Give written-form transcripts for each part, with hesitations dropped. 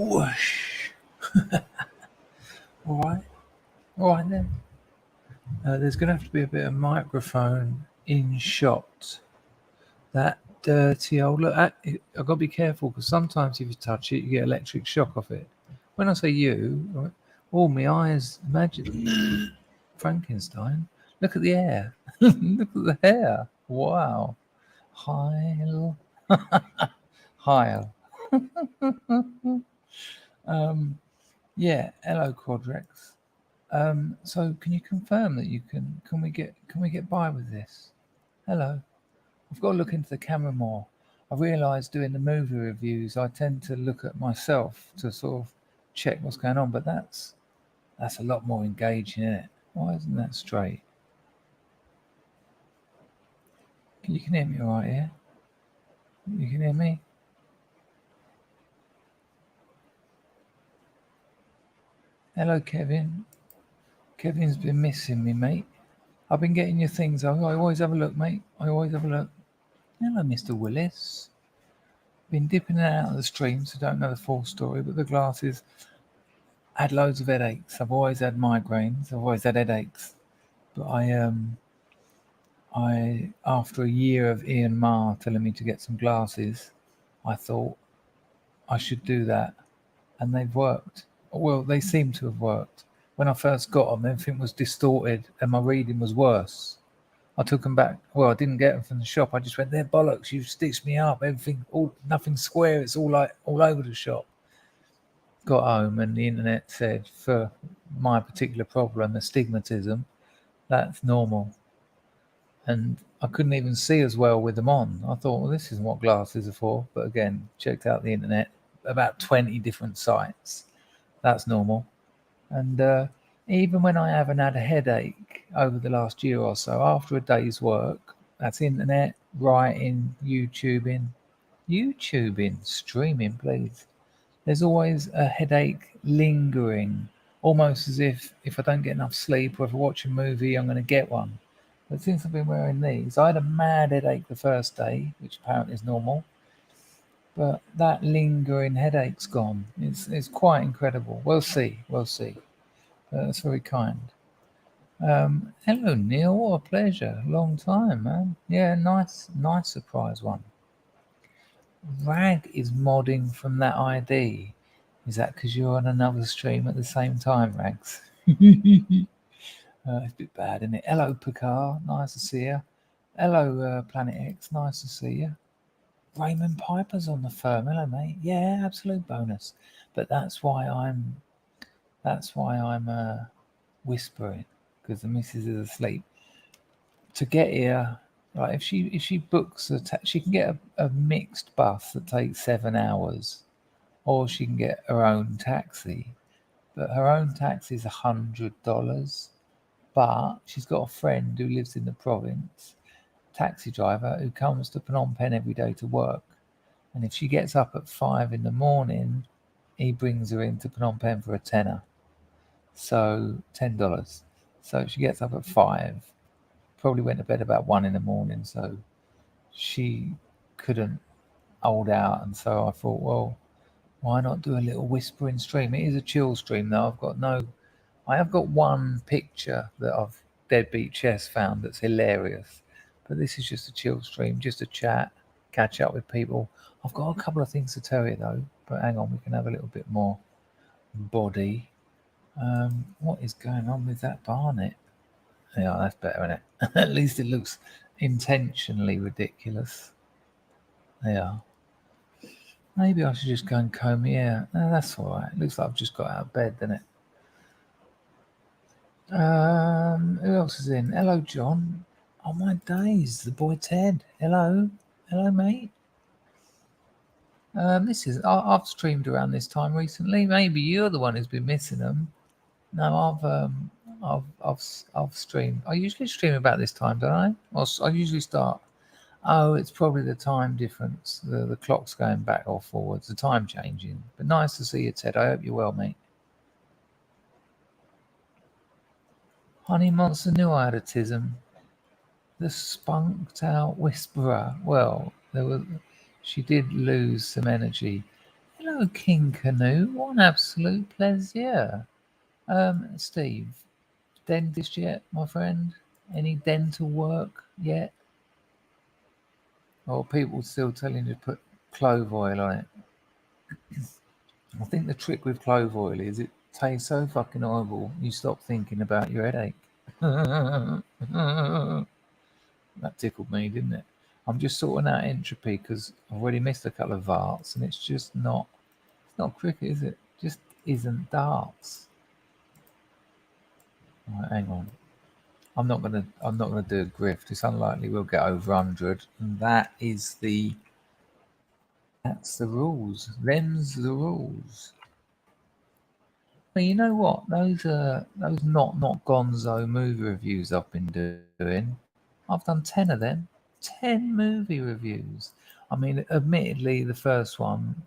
Whoosh. All right then. There's going to have to be a bit of microphone in shot. That dirty old look. I've got to be careful because sometimes if you touch it, you get electric shock off it. When I say you, right, all my eyes, imagine Frankenstein. Look at the hair. Look at the hair. Wow. Heil. Heil. Yeah. Hello, Quadrex. So can you confirm that you can we get by with this? Hello. I've got to look into the camera more. I realised doing the movie reviews, I tend to look at myself to sort of check what's going on, but that's a lot more engaging, isn't it? Why isn't that straight? You can hear me all right here? You can hear me? Hello, Kevin. Kevin's been missing me, mate. I've been getting your things. I always have a look, mate. I always have a look. Hello, Mr. Willis. Been dipping in and out of the stream, so don't know the full story, but the glasses had loads of headaches. I've always had migraines. I've always had headaches. But I after a year of Ian Marr telling me to get some glasses, I thought I should do that. And they've worked. Well, they seem to have worked. When I first got them, everything was distorted and my reading was worse. I took them back. Well, I didn't get them from the shop. I just went, they're bollocks. You've stitched me up. Everything, nothing square. It's all over the shop. Got home and the internet said for my particular problem, astigmatism, that's normal. And I couldn't even see as well with them on. I thought, well, this isn't what glasses are for. But again, checked out the internet, about 20 different sites. That's normal. And even when I haven't had a headache over the last year or so, after a day's work, that's internet, writing, YouTubing, streaming, please. There's always a headache lingering, almost as if I don't get enough sleep or if I watch a movie, I'm going to get one. But since I've been wearing these, I had a mad headache the first day, which apparently is normal. But that lingering headache's gone. It's quite incredible. We'll see. That's very kind. Hello, Neil. What a pleasure. Long time, man. Yeah, nice surprise one. Rag is modding from that ID. Is that because you're on another stream at the same time, Rags? It's a bit bad, isn't it? Hello, Picard. Nice to see you. Hello, Planet X. Nice to see you. Raymond Piper's on the firm. Hello, mate. Yeah, absolute bonus. But that's why I'm whispering, because the missus is asleep. To get here, right? If she books she can get a mixed bus that takes 7 hours, or she can get her own taxi. But her own taxi is $100. But she's got a friend who lives in the province, taxi driver, who comes to Phnom Penh every day to work. And if she gets up at 5 a.m, he brings her into Phnom Penh for a tenner. So $10. So she gets up at 5, probably went to bed about 1 a.m, so she couldn't hold out. And so I thought, well, why not do a little whispering stream? It is a chill stream though. I have got one picture that I've Deadbeat Chess found that's hilarious, but this is just a chill stream, just a chat, catch up with people. I've got a couple of things to tell you though, but hang on, we can have a little bit more body. What is going on with that Barnet? Yeah, that's better, isn't it? At least it looks intentionally ridiculous. Yeah. Maybe I should just go and comb my hair. No, that's all right. It looks like I've just got out of bed, doesn't it? Who else is in? Hello, John. Oh, my days. The boy Ted. Hello, mate. I've streamed around this time recently. Maybe you're the one who's been missing them. No, I've streamed. I usually stream about this time, don't I? I usually start. Oh, it's probably the time difference. The clock's going back or forwards. The time changing. But nice to see you, Ted. I hope you're well, mate. Honey Monster knew I had autism. The spunked out whisperer. Well, she did lose some energy. Hello, King Canoe. What an absolute pleasure. Steve, dentist yet, my friend? Any dental work yet? Or people still telling you to put clove oil on it? I think the trick with clove oil is it tastes so fucking horrible, you stop thinking about your headache. That tickled me, didn't it? I'm just sorting out entropy because I've already missed a couple of varts and it's just not, it's not cricket, is it? Just isn't darts. Right, hang on. I'm not gonna do a grift. It's unlikely we'll get over 100, and that's the rules. Them's the rules. But you know what? Those not Gonzo movie reviews I've been doing. I've done 10 of them. 10 movie reviews. I mean, admittedly, the first one,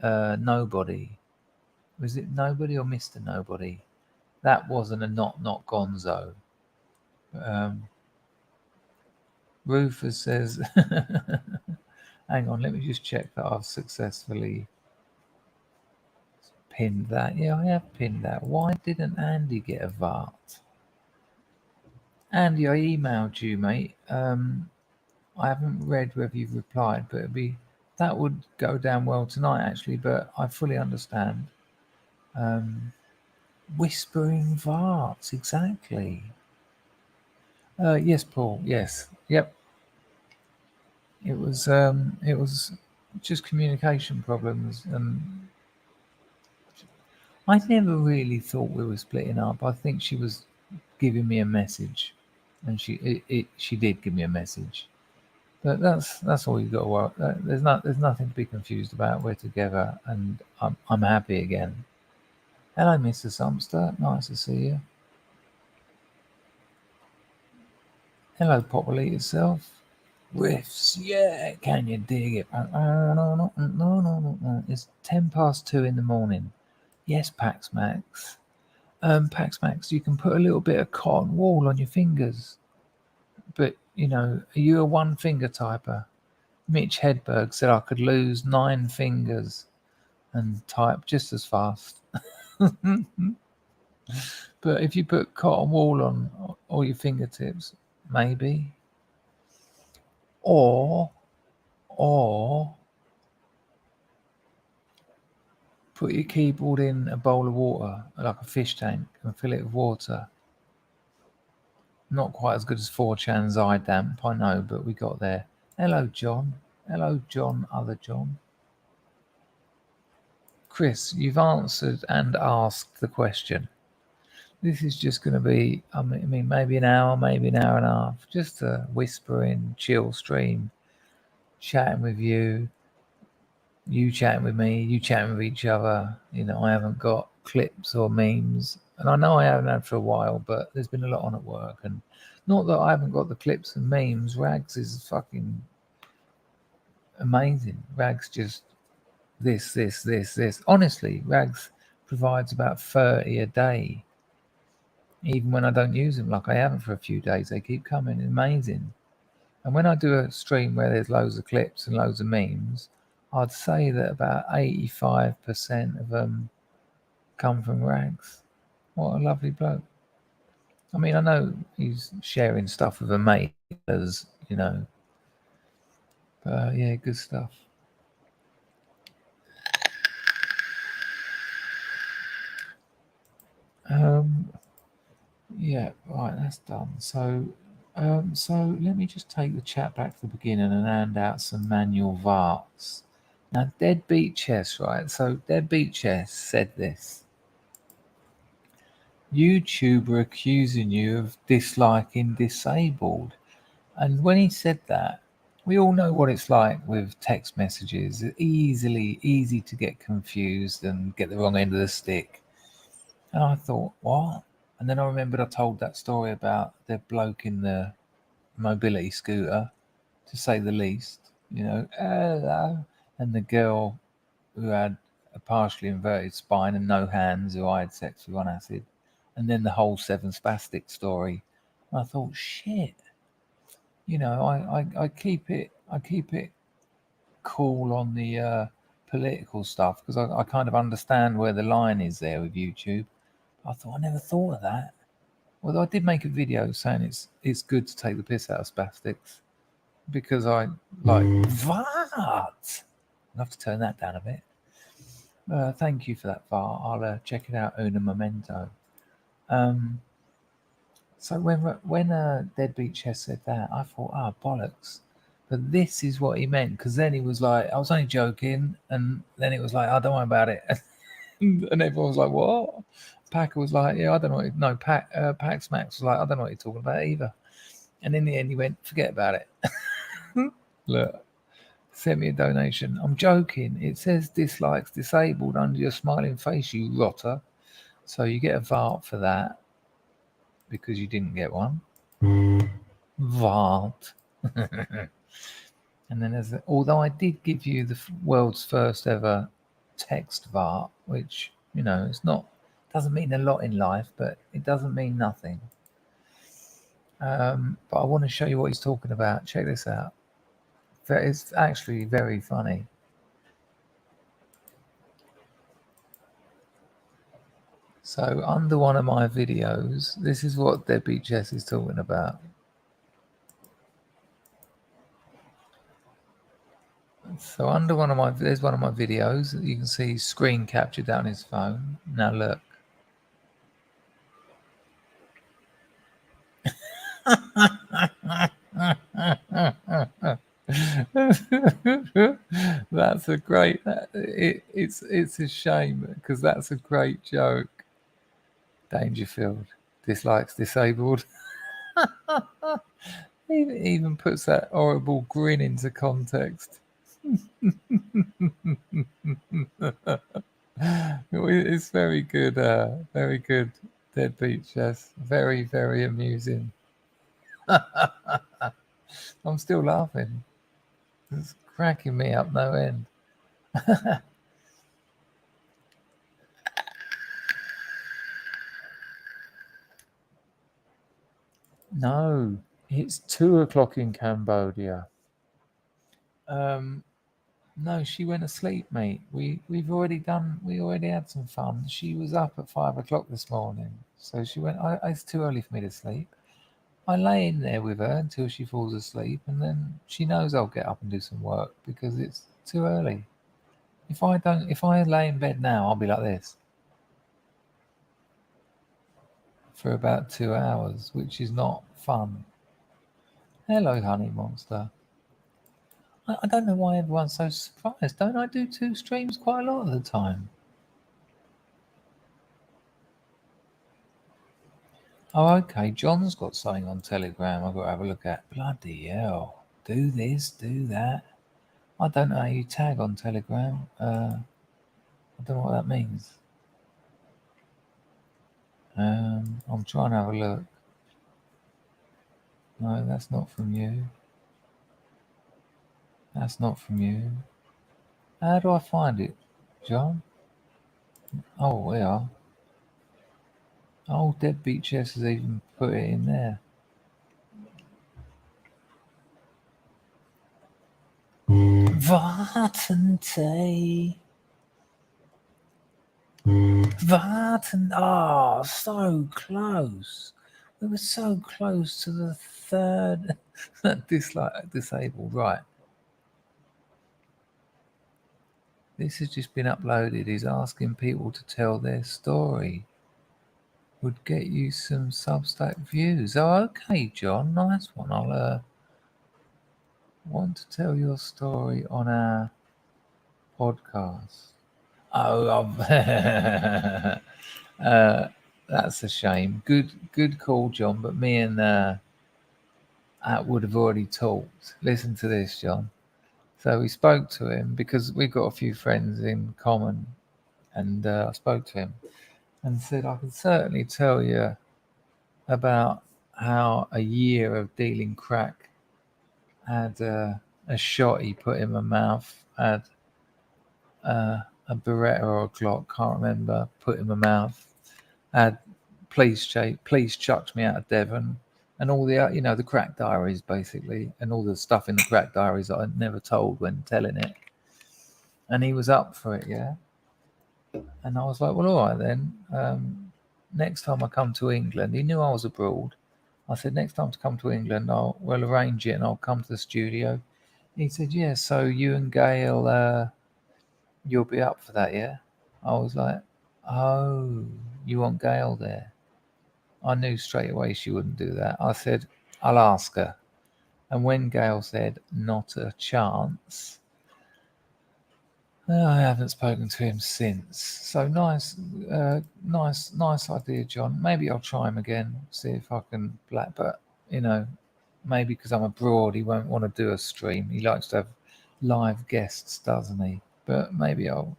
Nobody. Was it Nobody or Mr. Nobody? That wasn't a not Gonzo. Um, Rufus says, hang on, let me just check that I've successfully pinned that. Yeah, I have pinned that. Why didn't Andy get a Vart? Andy, I emailed you, mate. I haven't read whether you've replied, but that would go down well tonight, actually. But I fully understand. Um, Whispering Varts, exactly. Yes, Paul. Yes. Yep. It was just communication problems, and I never really thought we were splitting up. I think she was giving me a message, and she did give me a message. But that's all you got to worry. There's nothing to be confused about. We're together, and I'm happy again. Hello, Mr. Sumster. Nice to see you. Hello, Populate yourself. Riffs, yeah. Can you dig it? No. It's 2:10 in the morning. Yes, Pax Max. Pax Max, you can put a little bit of cotton wool on your fingers. But are you a one finger typer? Mitch Hedberg said I could lose 9 fingers and type just as fast. But if you put cotton wool on all your fingertips, maybe. Or put your keyboard in a bowl of water, like a fish tank, and fill it with water. Not quite as good as 4chan's eye damp, I know, but we got there. Hello, John. Hello, John, other John. Chris, you've answered and asked the question. This is just going to be, I mean, maybe an hour, maybe an hour and a half, just a whispering, chill stream, chatting with you, you chatting with me, you chatting with each other. I haven't got clips or memes, and I know I haven't had for a while, but there's been a lot on at work, and not that I haven't got the clips and memes. Rags is fucking amazing. Rags just this. Honestly, Rags provides about 30 a day. Even when I don't use them, like I haven't for a few days, they keep coming. Amazing. And when I do a stream where there's loads of clips and loads of memes, I'd say that about 85% of them come from Rags. What a lovely bloke. I mean, I know he's sharing stuff with a mate, but yeah, good stuff. Yeah, right, that's done. So let me just take the chat back to the beginning and hand out some manual varts. Now, Deadbeat Chess, right? So Deadbeat Chess said this. YouTube are accusing you of disliking disabled. And when he said that, we all know what it's like with text messages. It's easy to get confused and get the wrong end of the stick. And I thought, what? And then I remembered I told that story about the bloke in the mobility scooter, to say the least, hello. And the girl who had a partially inverted spine and no hands, who I had sex with on acid. And then the whole Seven Spastic story. And I thought, shit. I keep it cool on the political stuff because I kind of understand where the line is there with YouTube. I thought I never thought of that. Although I did make a video saying it's good to take the piss out of SUBSTACK because I like what? I'll have to turn that down a bit. Thank you for that, VAR. I'll check it out. Una memento. So when Deadbeat Chess said that, I thought, bollocks. But this is what he meant, because then he was like, I was only joking, and then it was like, don't worry about it. And everyone was like, what? Packer was like, yeah, I don't know what, no, Pax Max was like, I don't know what you're talking about either. And in the end, he went, forget about it. Look, send me a donation. I'm joking. It says dislikes disabled under your smiling face, you rotter. So you get a VART for that, because you didn't get one. VART. And then although I did give you the world's first ever text VART, which, it's not, doesn't mean a lot in life, but it doesn't mean nothing. But I want to show you what he's talking about. Check this out. It's actually very funny. So under one of my videos, this is what Deadbeat Chess is talking about. So under there's one of my videos. You can see screen captured down his phone. Now look. That's a great. It's a shame because that's a great joke. Dangerfield dislikes disabled. Even puts that horrible grin into context. It's very good. Very good. Deadbeat Chess. Very, very amusing. I'm still laughing. It's cracking me up no end. No, it's 2:00 in Cambodia. No, she went to sleep, mate. We already had some fun. She was up at 5:00 this morning, so she went. It's too early for me to sleep. I lay in there with her until she falls asleep, and then she knows I'll get up and do some work because it's too early. If I lay in bed now, I'll be like this for about 2 hours, which is not fun. Hello, honey monster. I don't know why everyone's so surprised. Don't I do 2 streams quite a lot of the time? Oh, okay. John's got something on Telegram I've got to have a look at. Bloody hell. Do this, do that. I don't know how you tag on Telegram. I don't know what that means. I'm trying to have a look. No, that's not from you. That's not from you. How do I find it, John? Oh, we are. Oh, Deadbeat Chess has even put it in there. Vartente. Varten. Oh, so close. We were so close to the third. Disabled. Right. This has just been uploaded. He's asking people to tell their story. Would get you some Substack views. Oh, okay, John. Nice one. I'll want to tell your story on our podcast. Oh, that's a shame. Good call, John. But me and would have already talked. Listen to this, John. So we spoke to him because we've got a few friends in common, and I spoke to him and said, I can certainly tell you about how a year of dealing crack had a shot he put in my mouth, had a Beretta or a Glock, can't remember, put in my mouth, had police chucked me out of Devon, and all the the crack diaries basically, and all the stuff in the crack diaries that I never told when telling it. And he was up for it, yeah. And I was like, well, all right then. Next time I come to England, he knew I was abroad. I said, next time to come to England, we'll arrange it and I'll come to the studio. He said, yeah, so you and Gail, you'll be up for that, yeah? I was like, oh, you want Gail there? I knew straight away she wouldn't do that. I said, I'll ask her. And when Gail said, not a chance, I haven't spoken to him since. So nice idea, John. Maybe I'll try him again, see if I can black. But you know, maybe because I'm abroad, he won't want to do a stream. He likes to have live guests, doesn't he? But maybe I'll,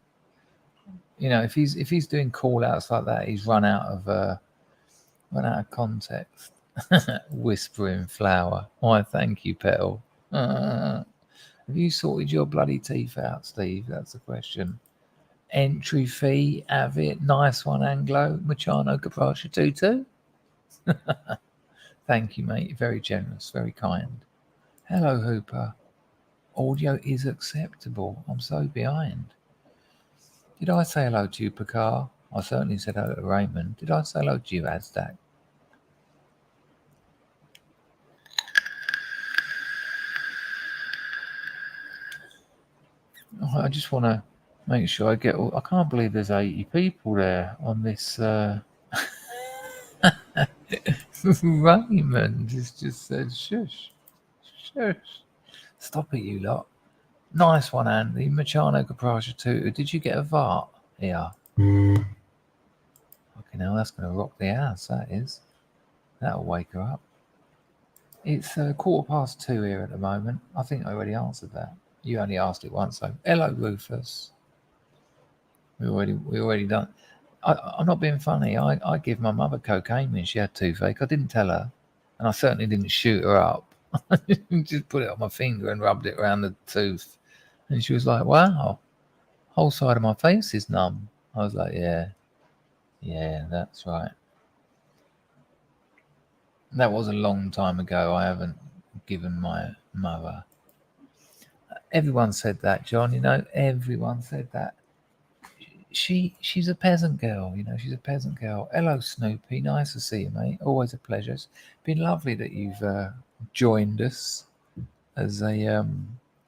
if he's doing call outs like that, he's run out of context. Whispering flower. Why, thank you, Petal. Have you sorted your bloody teeth out, Steve? That's the question. Entry fee, have it. Nice one, Anglo. Machano Caprasha Tutu. Thank you, mate. Very generous, very kind. Hello, Hooper. Audio is acceptable. I'm so behind. Did I say hello to you, Picard? I certainly said hello to Raymond. Did I say hello to you, Azdak? I just want to make sure I get all. I can't believe there's 80 people there on this. Raymond has just said, shush, shush. Stop it, you lot. Nice one, Andy. Machano Caprasha Tutu. Did you get a Vart here? Fucking hell, that's going to rock the house, that is. That'll wake her up. It's 2:15 here at the moment. I think I already answered that. You only asked it once, so hello, Rufus. We already done. I'm not being funny. I give my mother cocaine when she had toothache. I didn't tell her, and I certainly didn't shoot her up. I just put it on my finger and rubbed it around the tooth, and she was like, "Wow, whole side of my face is numb." I was like, "Yeah, that's right." That was a long time ago. I haven't given my mother. Everyone said that, John. Everyone said that. She's a peasant girl, she's a peasant girl. Hello, Snoopy. Nice to see you, mate. Always a pleasure. It's been lovely that you've joined us as you're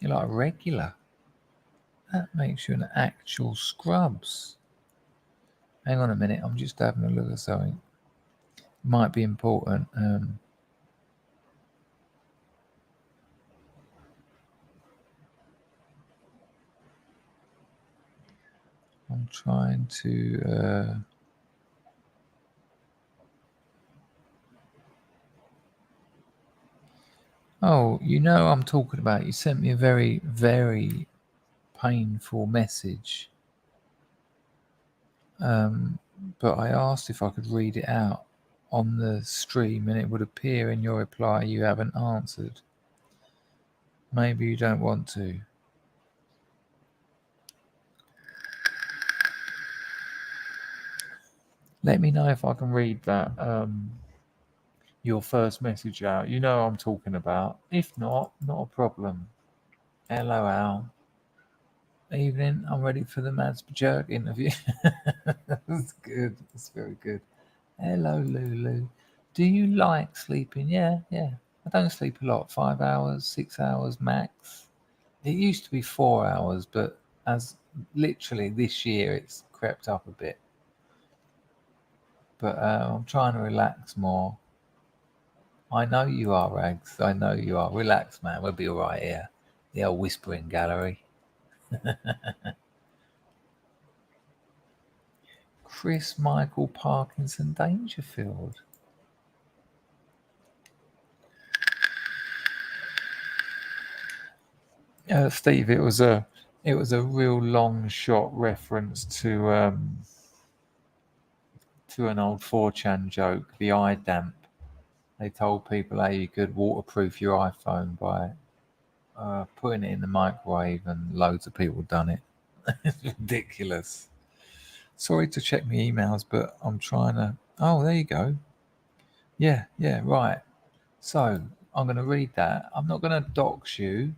like a regular. That makes you an actual Scrubs. Hang on a minute, I'm just having a look at something. Might be important. I'm trying to oh, I'm talking about. You sent me a very, very painful message. But I asked if I could read it out on the stream and it would appear in your reply you haven't answered. Maybe you don't want to. Let me know if I can read that your first message out. I'm talking about. If not, not a problem. Hello, Al. Evening. I'm ready for the Mads Jerk interview. That's good. That's very good. Hello, Lulu. Do you like sleeping? Yeah. I don't sleep a lot. 5 hours, 6 hours max. It used to be 4 hours, but as literally this year, it's crept up a bit. But I'm trying to relax more. I know you are, Rags. I know you are. Relax, man. We'll be all right here. The old whispering gallery. Chris Michael Parkinson Dangerfield. Steve, it was a real long shot reference to an old 4chan joke, the eye damp. They told people how you could waterproof your iPhone by putting it in the microwave, and loads of people done it. It's ridiculous. Sorry to check my emails, but I'm trying to. Oh, there you go. Yeah, right. So I'm going to read that. I'm not going to dox you.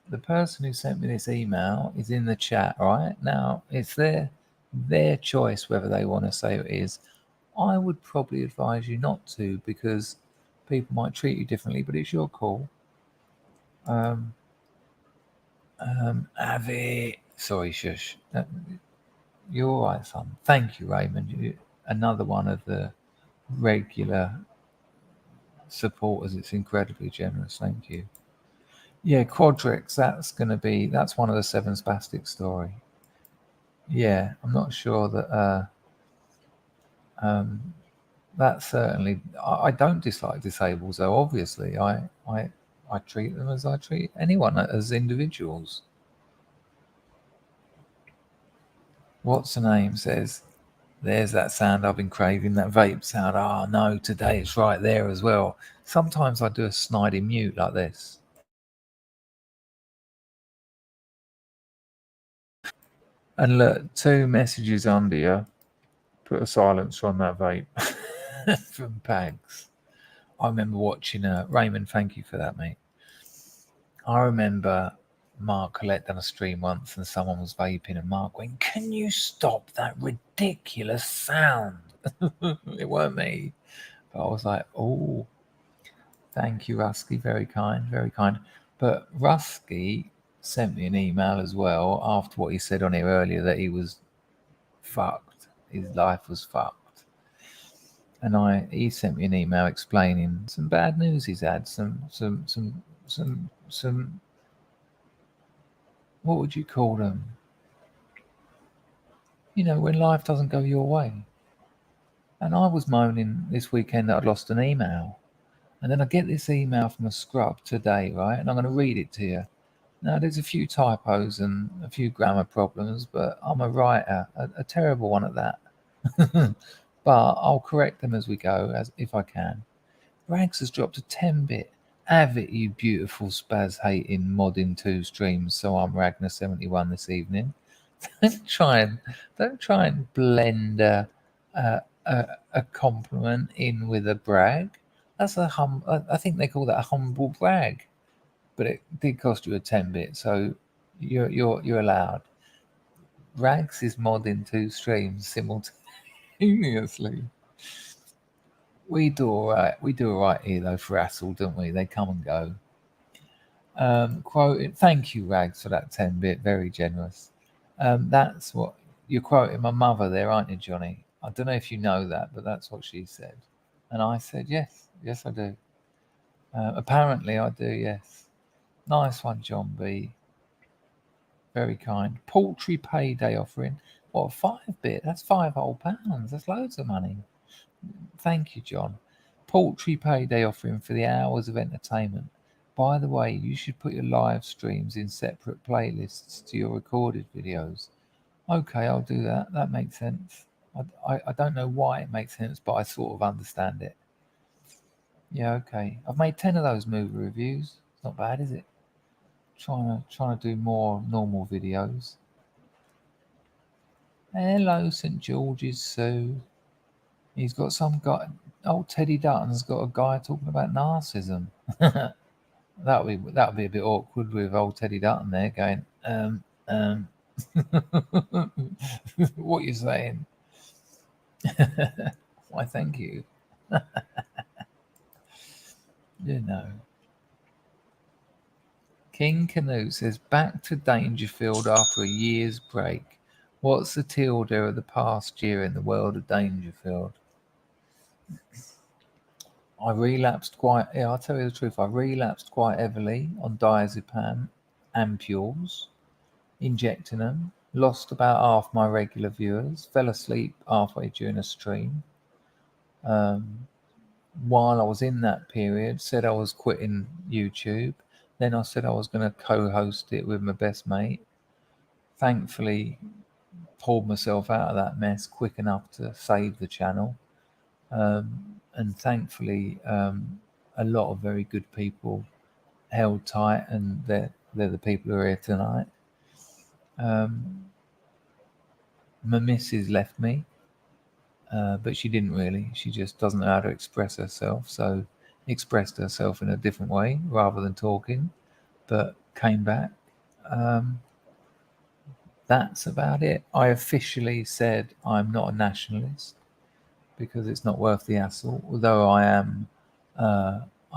the person who sent me this email is in the chat, right? Now, it's their choice whether they want to say it is. I would probably advise you not to, because people might treat you differently, but it's your call. Avi, sorry, shush. You're all right, son. Thank you, Raymond. Another one of the regular supporters. It's incredibly generous. Thank you. Yeah, Quadrix. That's one of the seven spastic story. Yeah, I'm not sure that. That certainly. I don't dislike disables, though. Obviously, I treat them as I treat anyone, as individuals. What's the name says? There's that sound I've been craving, that vape sound. Oh no, today it's right there as well. Sometimes I do a snidey mute like this. And look, 2 messages under you. Put a silencer on that vape from Pags. I remember watching Raymond, thank you for that, mate. I remember Mark Collette done a stream once and someone was vaping and Mark went, "Can you stop that ridiculous sound?" It weren't me. But I was like, oh, thank you, Rusky. Very kind, very kind. But Rusky sent me an email as well after what he said on here earlier, that he was fucked. His life was fucked. And he sent me an email explaining some bad news he's had, some what would you call them? You know, when life doesn't go your way. And I was moaning this weekend that I'd lost an email. And then I get this email from a scrub today, right? And I'm going to read it to you. Now, there's a few typos and a few grammar problems, but I'm a writer, a terrible one at that. But I'll correct them as we go, as if I can. Rags has dropped a 10-bit. Have it, you beautiful spaz-hating modding 2 streams. So I'm Ragnar71 this evening. Don't try and blend a, a compliment in with a brag. That's I think they call that a humble brag. But it did cost you a 10-bit, so you're allowed. Rags is modding 2 streams simultaneously. We do all right. We do all right here though for Assel, don't we? They come and go. Quoting. Thank you, Rags, for that 10-bit. Very generous. That's what you're quoting my mother there, aren't you, Johnny? I don't know if you know that, but that's what she said. And I said, yes, I do. Apparently, I do. Yes. Nice one, John B. Very kind. Paltry payday offering. What, 5-bit? That's 5 whole pounds. That's loads of money. Thank you, John. Paltry payday offering for the hours of entertainment. By the way, you should put your live streams in separate playlists to your recorded videos. Okay, I'll do that. That makes sense. I don't know why it makes sense, but I sort of understand it. Yeah, okay. I've made 10 of those movie reviews. It's not bad, is it? Trying to do more normal videos. Hello, St George's Sue. He's got some guy. Old Teddy Dutton's got a guy talking about narcissism. That would be a bit awkward with old Teddy Dutton there going, what you saying? Why, thank you. You know. King Canute says, back to Dangerfield after a year's break. What's the tilde of the past year in the world of Dangerfield? I'll tell you the truth, I relapsed quite heavily on diazepam ampules, injecting them, lost about half my regular viewers, fell asleep halfway during a stream. While I was in that period, said I was quitting YouTube. Then I said I was going to co-host it with my best mate. Thankfully, pulled myself out of that mess quick enough to save the channel. And thankfully, a lot of very good people held tight, and they're the people who are here tonight. My missus left me, but she didn't really. She just doesn't know how to express herself, so expressed herself in a different way rather than talking, but came back. That's about it. I officially said I'm not a nationalist because it's not worth the hassle. Although I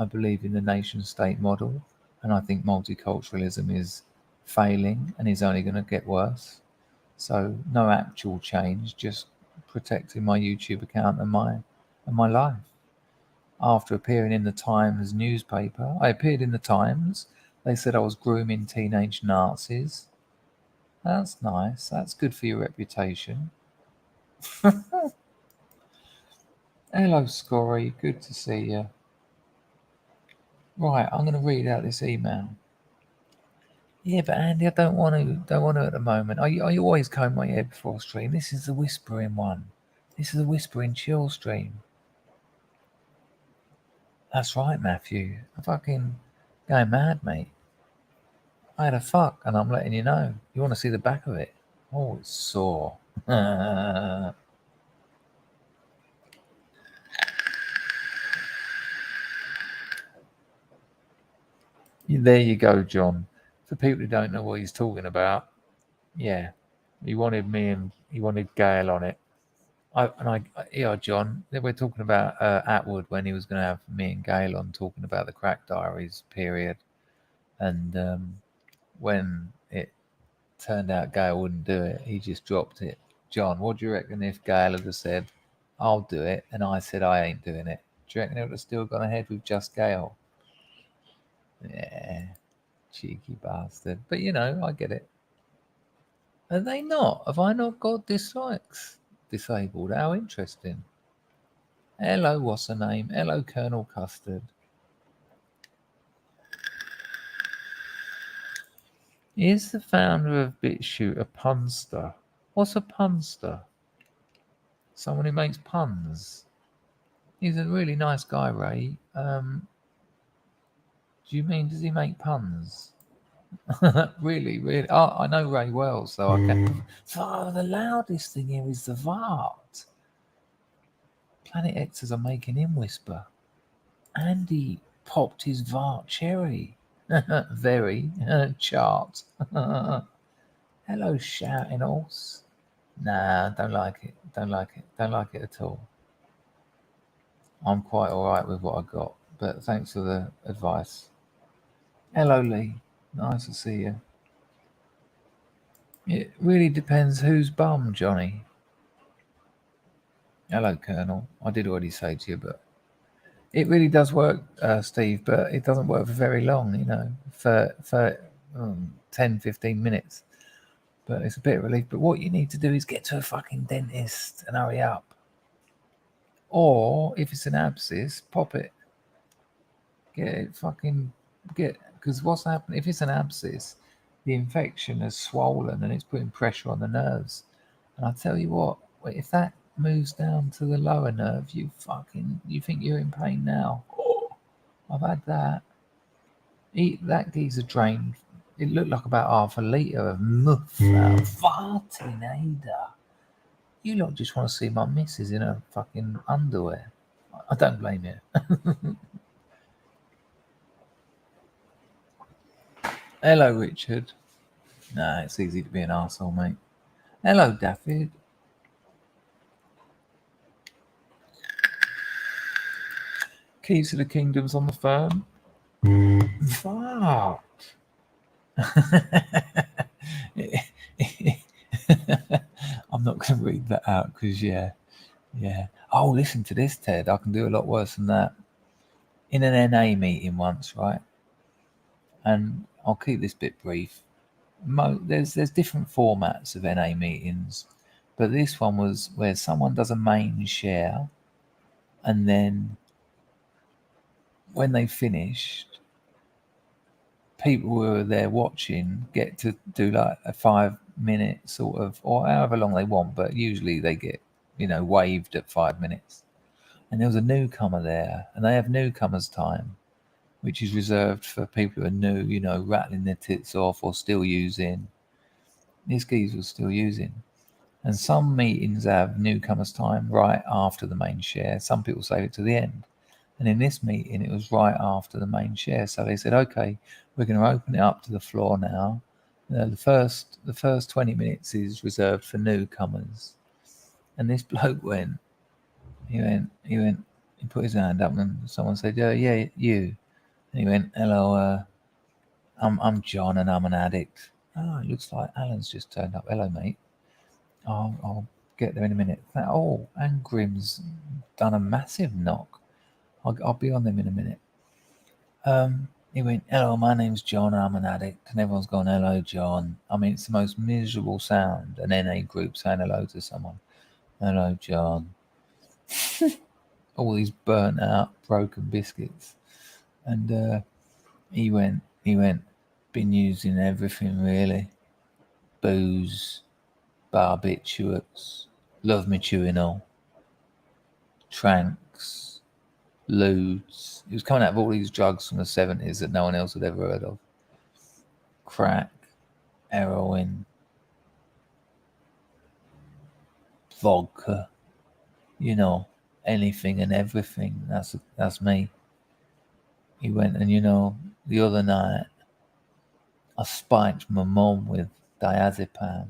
believe in the nation-state model, and I think multiculturalism is failing and is only going to get worse. So no actual change, just protecting my YouTube account and my life. After appearing in the Times newspaper, I appeared in the Times. They said I was grooming teenage Nazis. That's nice. That's good for your reputation. Hello, Scory. Good to see you. Right, I'm going to read out this email. Yeah, but Andy, I don't want to. Don't want to at the moment. I always comb my hair before I stream. This is the whispering one. This is the whispering chill stream. That's right, Matthew. I'm fucking going mad, mate. I had a fuck, and I'm letting you know. You want to see the back of it? Oh, it's sore. There you go, John. For people who don't know what he's talking about, yeah, he wanted me and he wanted Gail on it. Yeah, John, we're talking about Atwood when he was going to have me and Gail on talking about the Crack Diaries period, and when it turned out Gail wouldn't do it, he just dropped it. John, what do you reckon if Gail had said, "I'll do it," and I said I ain't doing it? Do you reckon it would have still gone ahead with just Gail? Yeah, cheeky bastard. But you know, I get it. Are they not? Have I not got dislikes disabled? How interesting. Hello, what's her name? Hello, Colonel Custard. Is the founder of BitChute a punster? What's a punster? Someone who makes puns. He's a really nice guy, Ray. Do you mean, does he make puns? Really, really? Oh, I know Ray well, so I can. So the loudest thing here is the Vart. Planet Xers are making him whisper. Andy popped his Vart cherry. Very chart. Hello, shouting horse. Nah, don't like it. Don't like it. Don't like it at all. I'm quite all right with what I got, but thanks for the advice. Hello, Lee. Nice to see you. It really depends whose bum, Johnny. Hello, Colonel. I did already say to you, but it really does work, Steve, but it doesn't work for very long, you know, for 10, 15 minutes. But it's a bit of relief. But what you need to do is get to a fucking dentist and hurry up. Or if it's an abscess, pop it. Because what's happening, if it's an abscess, the infection has swollen and it's putting pressure on the nerves. And I tell you what, if that moves down to the lower nerve, you think you're in pain now. Oh, I've had that. That geezer drained. It looked like about half a litre of muff farting, Ada. You lot just want to see my missus in her fucking underwear. I don't blame you. Hello, Richard. Nah, it's easy to be an arsehole, mate. Hello, Daffyd. Keys to the Kingdom's on the phone. Fuck. I'm not going to read that out because, yeah. Oh, listen to this, Ted. I can do a lot worse than that. In an NA meeting once, right? And I'll keep this bit brief. There's different formats of NA meetings, but this one was where someone does a main share, and then when they finished, people who are there watching get to do like a 5-minute sort of, or however long they want, but usually they get, waved at 5 minutes. And there was a newcomer there, and they have newcomers time, which is reserved for people who are new, rattling their tits off or still using. This geezer was still using. And some meetings have newcomers time right after the main share. Some people save it to the end. And in this meeting, it was right after the main share. So they said, okay, we're going to open it up to the floor now. The first 20 minutes is reserved for newcomers. And this bloke he put his hand up and someone said, yeah, you. And he went, hello, I'm John and I'm an addict. Oh, it looks like Alan's just turned up. Hello, mate. I'll get there in a minute. Oh, and Grim's done a massive knock. I'll be on them in a minute. He went, hello, my name's John and I'm an addict. And everyone's gone, hello, John. I mean, it's the most miserable sound, an NA group saying hello to someone. Hello, John. All these burnt out, broken biscuits. And he went, been using everything really. Booze, barbiturates, love me chewing all, tranks, ludes. He was coming out of all these drugs from the 70s that no one else had ever heard of. Crack, heroin, vodka, anything and everything. That's me. He went, and the other night I spiked my mum with diazepam.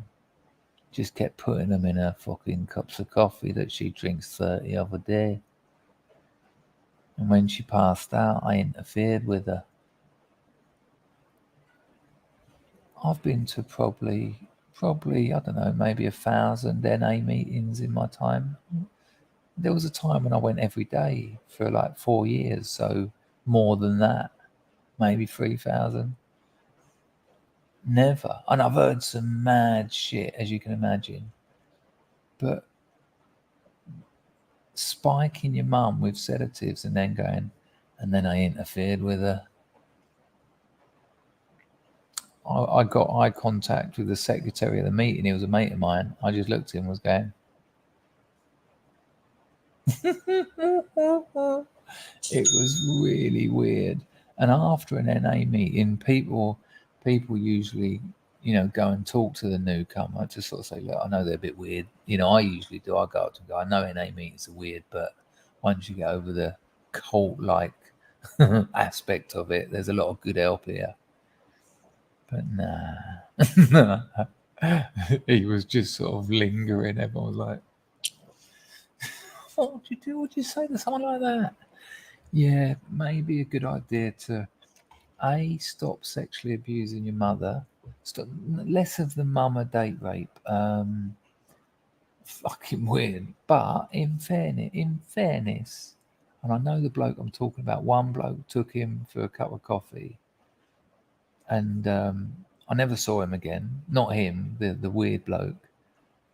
Just kept putting them in her fucking cups of coffee that she drinks 30 of a day. And when she passed out, I interfered with her. I've been to probably, I don't know, maybe 1,000 NA meetings in my time. There was a time when I went every day for like 4 years, so more than that, maybe 3,000. Never. And I've heard some mad shit, as you can imagine. But spiking your mum with sedatives and then going, and then I interfered with her. I got eye contact with the secretary of the meeting. He was a mate of mine. I just looked at him and was going. It was really weird. And after an NA meeting, people usually, go and talk to the newcomer to sort of say, look, I know they're a bit weird. I usually do. I go up to them and go, I know NA meetings are weird, but once you get over the cult-like aspect of it, there's a lot of good help here. But nah. He was just sort of lingering. Everyone was like, what would you do? Would you say to someone like that? Yeah, maybe a good idea to stop sexually abusing your mother. Stop less of the mama date rape. Fucking weird. But in fairness, and I know the bloke I'm talking about, one bloke took him for a cup of coffee. And I never saw him again. Not him, the weird bloke.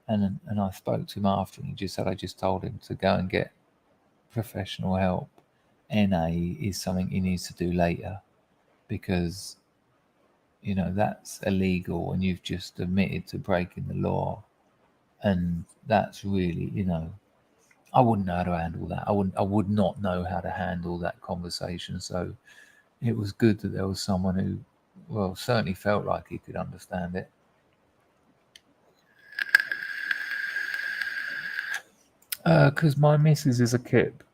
And I spoke to him after, and he just said, I just told him to go and get professional help. NA is something he needs to do later because, that's illegal and you've just admitted to breaking the law. And that's really, I wouldn't know how to handle that. I would not know how to handle that conversation. So it was good that there was someone who, well, certainly felt like he could understand it. Because my missus is a kip.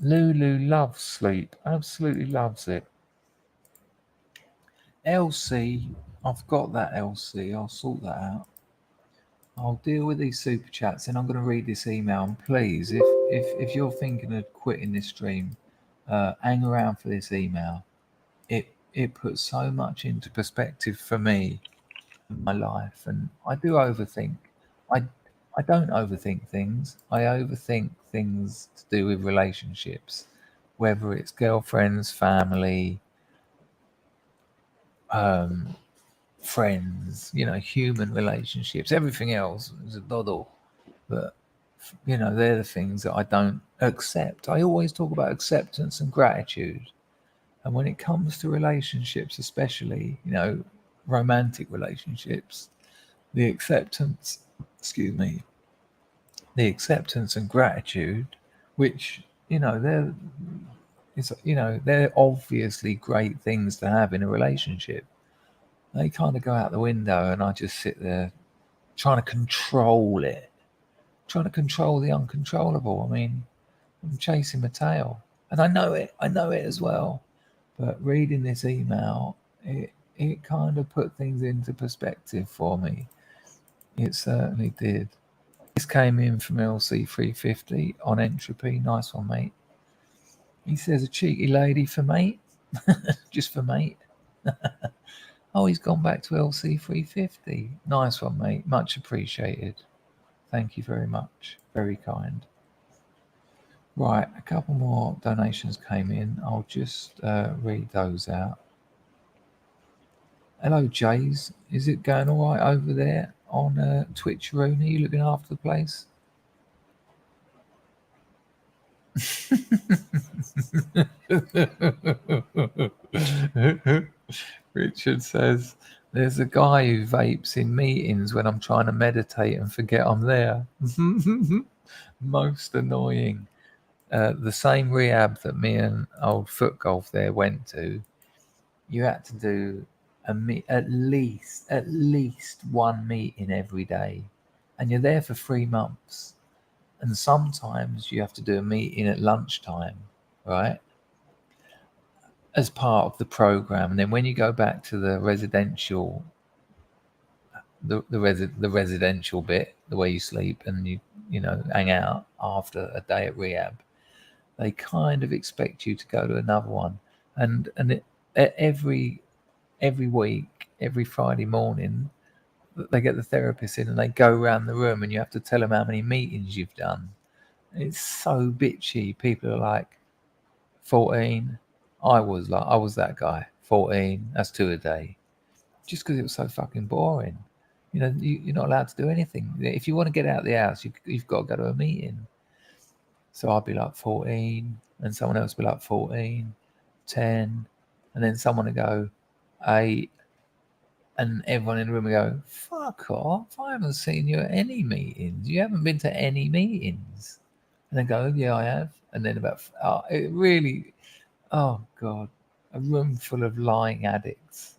Lulu loves sleep, absolutely loves it. LC, I've got that LC, I'll sort that out. I'll deal with these super chats and I'm going to read this email. And please, if you're thinking of quitting this stream, hang around for this email. It puts so much into perspective for me in my life, and I do overthink. I don't overthink things. I overthink things to do with relationships, whether it's girlfriends, family, friends, human relationships. Everything else is a doddle. But, they're the things that I don't accept. I always talk about acceptance and gratitude. And when it comes to relationships, especially, romantic relationships, the acceptance and gratitude, which, they're obviously great things to have in a relationship. They kind of go out the window and I just sit there trying to control it, trying to control the uncontrollable. I mean, I'm chasing my tail and I know it as well. But reading this email, it it kind of put things into perspective for me. It certainly did. This came in from LC350 on entropy. Nice one, mate. He says a cheeky lady for mate. Just for mate. Oh, he's gone back to LC350. Nice one, mate. Much appreciated. Thank you very much. Very kind. Right, a couple more donations came in. I'll just read those out. Hello, Jays. Is it going all right over there on Twitch, Rooney? You looking after the place? Richard says, there's a guy who vapes in meetings when I'm trying to meditate and forget I'm there. Most annoying. The same rehab that me and old Foot Golf there went to, you had to do at least one meeting every day, and you're there for 3 months, and sometimes you have to do a meeting at lunchtime, right, as part of the program. And then when you go back to the residential residential bit, the way you sleep and you know hang out after a day at rehab, they kind of expect you to go to another one. And every week, every Friday morning, they get the therapist in and they go around the room and you have to tell them how many meetings you've done. It's so bitchy. People are like, 14. I was that guy. 14. That's 2 a day. Just because it was so fucking boring. You know, you're not allowed to do anything. If you want to get out of the house, you've got to go to a meeting. So I'd be like 14, and someone else would be like 14, 10, and then someone would go 8, and everyone in the room would go, fuck off, I haven't seen you at any meetings. You haven't been to any meetings. And then go, yeah, I have. And then it really, oh God, a room full of lying addicts.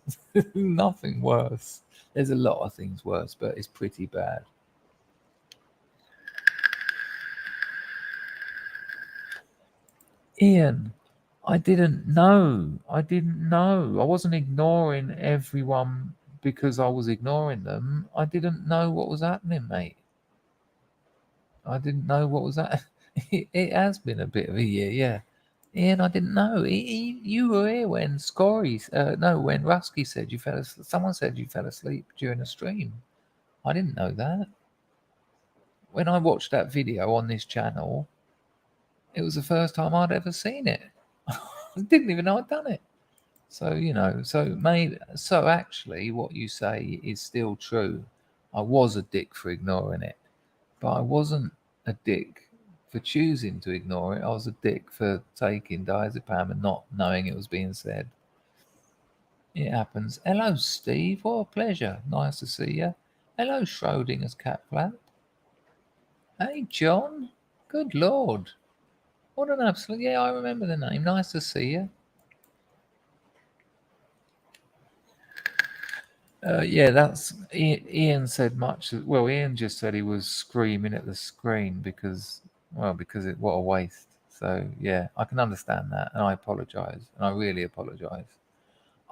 Nothing worse. There's a lot of things worse, but it's pretty bad. Ian, I didn't know. I wasn't ignoring everyone because I was ignoring them. I didn't know what was happening, mate. I didn't know what was that. It has been a bit of a year, yeah. Ian, I didn't know. You were here when when Rusky said you fell asleep. Someone said you fell asleep during a stream. I didn't know that. When I watched that video on this channel, it was the first time I'd ever seen it. I didn't even know I'd done it. So, so actually what you say is still true. I was a dick for ignoring it, but I wasn't a dick for choosing to ignore it. I was a dick for taking diazepam and not knowing it was being said. It happens. Hello, Steve. What a pleasure. Nice to see you. Hello, Schrodinger's cat flap. Hey, John. Good Lord. What an absolute... Yeah, I remember the name. Nice to see you. Yeah, that's... Ian said much... Well, Ian just said he was screaming at the screen because what a waste. So, yeah, I can understand that. And I apologise. And I really apologise.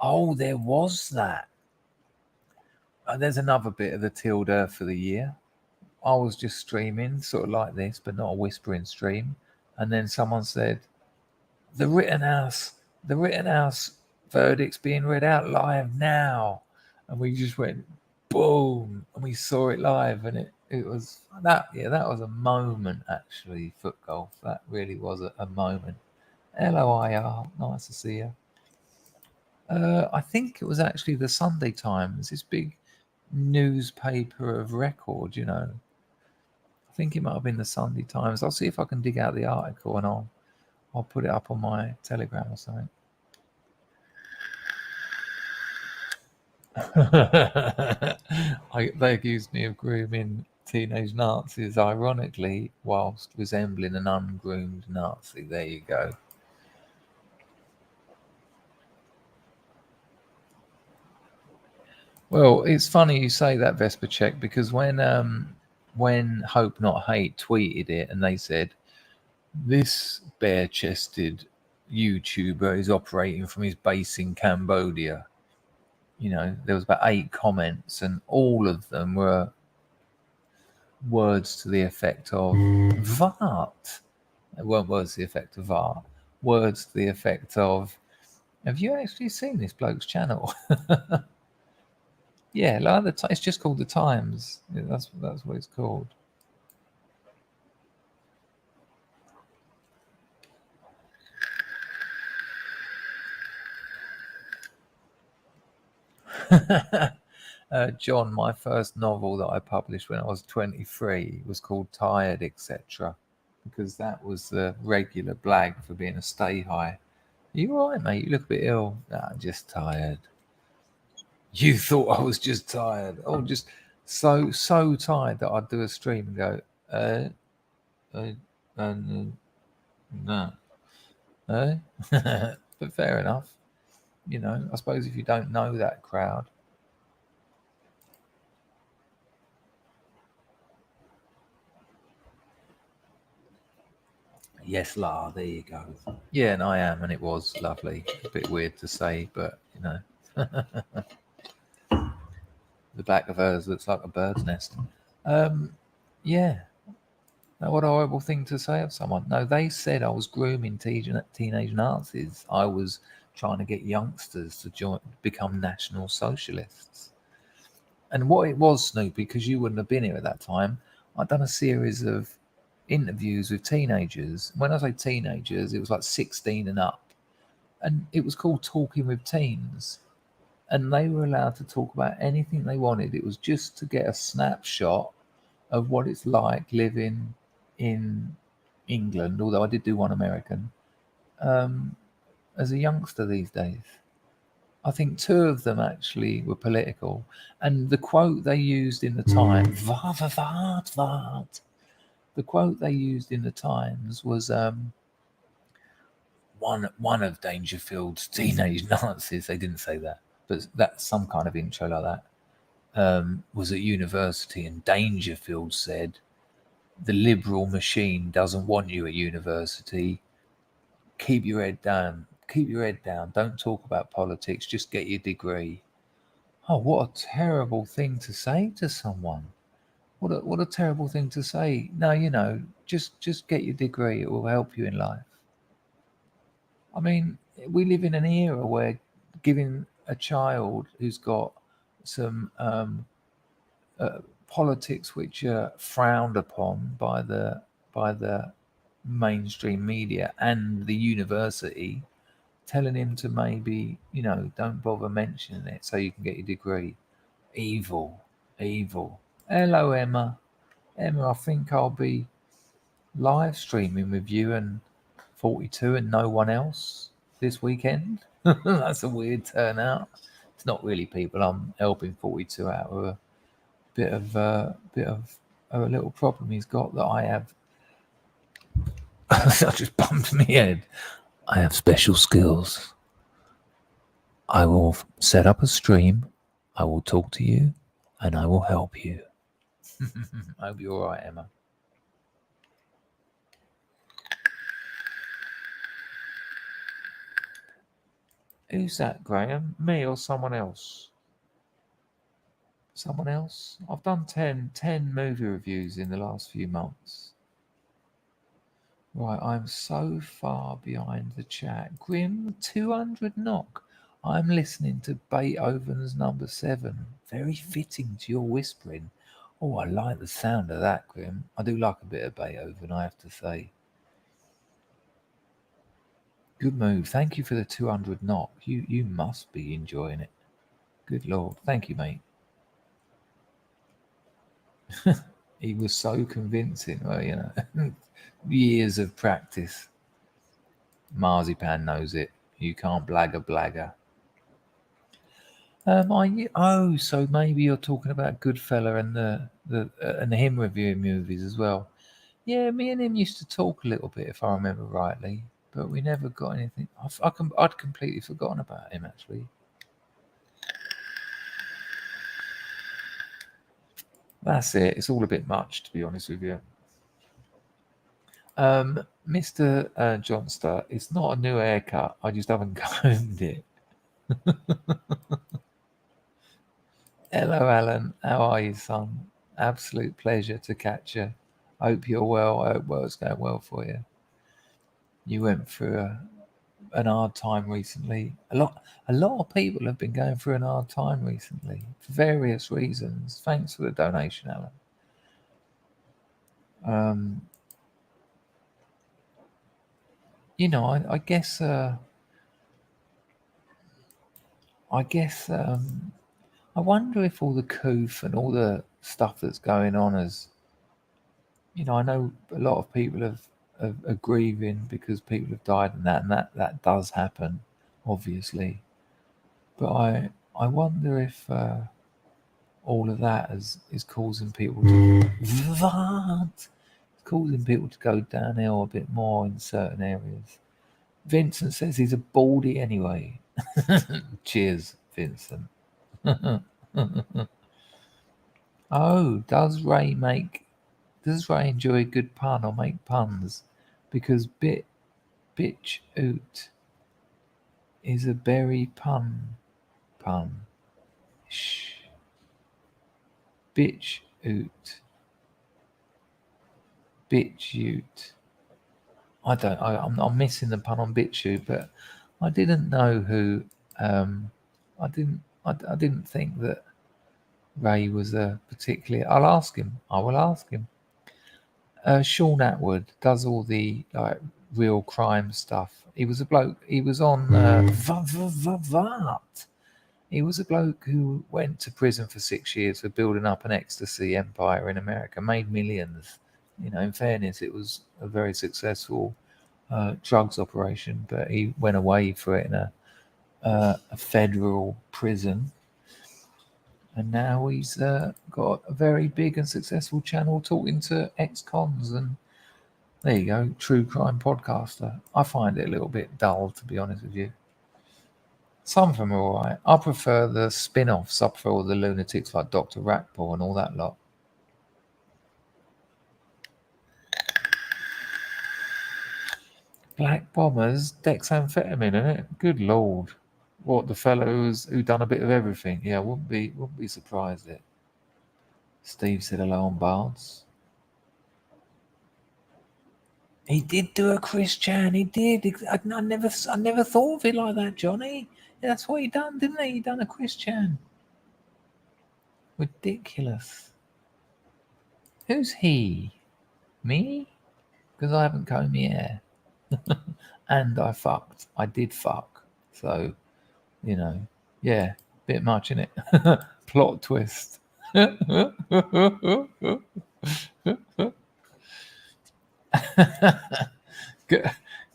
Oh, there was that. There's another bit of the Tilda for the year. I was just streaming, sort of like this, but not a whispering stream. And then someone said, the Rittenhouse verdict's being read out live now. And we just went, boom, and we saw it live. And it was that, yeah, that was a moment, actually, Foot Golf. That really was a moment. Hello, IR. Nice to see you. I think it was actually the Sunday Times, this big newspaper of record, you know. I think it might have been the Sunday Times. I'll see if I can dig out the article and I'll put it up on my Telegram or something. They accused me of grooming teenage Nazis, ironically, whilst resembling an ungroomed Nazi. There you go. Well, it's funny you say that, Vesper Check, because when Hope Not Hate tweeted it and they said, this bare-chested YouTuber is operating from his base in Cambodia, there was about 8 comments, and all of them were words to the effect of Vart. It weren't words to the effect of Vart. Words to the effect of, have you actually seen this bloke's channel? Yeah, like it's just called The Times. Yeah, that's what it's called. John, my first novel that I published when I was 23 was called Tired, etc., because that was the regular blag for being a stay high. Are you all right, mate? You look a bit ill. Nah, I'm just tired. You thought I was just tired. Oh, just so tired that I'd do a stream and go, uh, no, but fair enough. I suppose if you don't know that crowd. Yes, La, there you go. Yeah, and I am, and it was lovely. A bit weird to say, but the back of hers looks like a bird's nest. Yeah. Now, what a horrible thing to say of someone. No, they said I was grooming teenage Nazis. I was trying to get youngsters to become National Socialists. And what it was, Snoopy, because you wouldn't have been here at that time, I'd done a series of interviews with teenagers. When I say teenagers, it was like 16 and up. And it was called Talking with Teens. And they were allowed to talk about anything they wanted. It was just to get a snapshot of what it's like living in England, although I did do one American, as a youngster these days. I think 2 of them actually were political. And the quote they used in the Times, the quote they used in the Times was one of Dangerfield's teenage Nazis. They didn't say that, but that's some kind of intro like that. Was at university, and Dangerfield said, "The liberal machine doesn't want you at university. Keep your head down. Keep your head down. Don't talk about politics. Just get your degree." Oh, what a terrible thing to say to someone. What a terrible thing to say. No, just get your degree. It will help you in life. I mean, we live in an era where giving a child who's got some politics which are frowned upon by the mainstream media and the university, telling him to maybe don't bother mentioning it so you can get your degree. Evil. Hello, Emma. I think I'll be live streaming with you and 42 and no one else this weekend. That's a weird turnout. It's not really people. I'm helping 42 out of a bit of a little problem he's got that I have. I just bumped my head. I have special skills. I will set up a stream. I will talk to you, and I will help you. I hope you're all right, Emma. Who's that, Graham? Me or someone else? Someone else? I've done 10 movie reviews in the last few months. Right, I'm so far behind the chat. Grim, 200 knock. I'm listening to Beethoven's Number 7. Very fitting to your whispering. Oh, I like the sound of that, Grim. I do like a bit of Beethoven, I have to say. Good move. Thank you for the 200 knock. You must be enjoying it. Good Lord. Thank you, mate. He was so convincing. Well, years of practice. Marzipan knows it. You can't blag a blagger. So maybe you're talking about Goodfella and and him reviewing movies as well. Yeah, me and him used to talk a little bit, if I remember rightly, but we never got anything. I'd completely forgotten about him actually. That's it. It's all a bit much, to be honest with you. Mr. Johnstar, it's not a new haircut. I just haven't combed it. Hello, Alan. How are you, son? Absolute pleasure to catch you. Hope you're well. I hope it's going well for you. You went through an hard time recently. A lot of people have been going through an hard time recently for various reasons. Thanks for the donation, Alan. Um, I guess. I wonder if all the coof and all the stuff that's going on is, I know a lot of people are grieving because people have died and that does happen, obviously. But I wonder if all of that is causing people to what? It's causing people to go downhill a bit more in certain areas. Vincent says he's a baldy anyway. Cheers, Vincent. Oh, does Ray enjoy a good pun or make puns? Because bitch oot is a berry pun. Shh. Bitch oot. Bitch oot. I'm missing the pun on bitch oot, but I didn't know who. I didn't think that Ray was a particularly. I'll ask him. I will ask him. Sean Atwood does all the real crime stuff. He was a bloke. He was on Vat. He was a bloke who went to prison for 6 years for building up an ecstasy empire in America, made millions. In fairness, it was a very successful drugs operation, but he went away for it in a federal prison, and now he's got a very big and successful channel talking to ex-cons, and there you go, true crime podcaster. I find it a little bit dull, to be honest with you. Some of them are all right. I prefer the spin-offs. I prefer all the lunatics like Dr. Rackball and all that lot. Black Bombers, dexamphetamine, in it. Good lord. What, the fellow who done a bit of everything? Yeah, wouldn't be surprised it. Steve said hello on Bards. He did do a Chris Chan. He did. I never thought of it like that, Johnny. Yeah, that's what he done, didn't he? He done a Chris Chan. Ridiculous. Who's he? Me? Because I haven't combed my hair. And I fucked. I did fuck. So, yeah, bit much in it. Plot twist.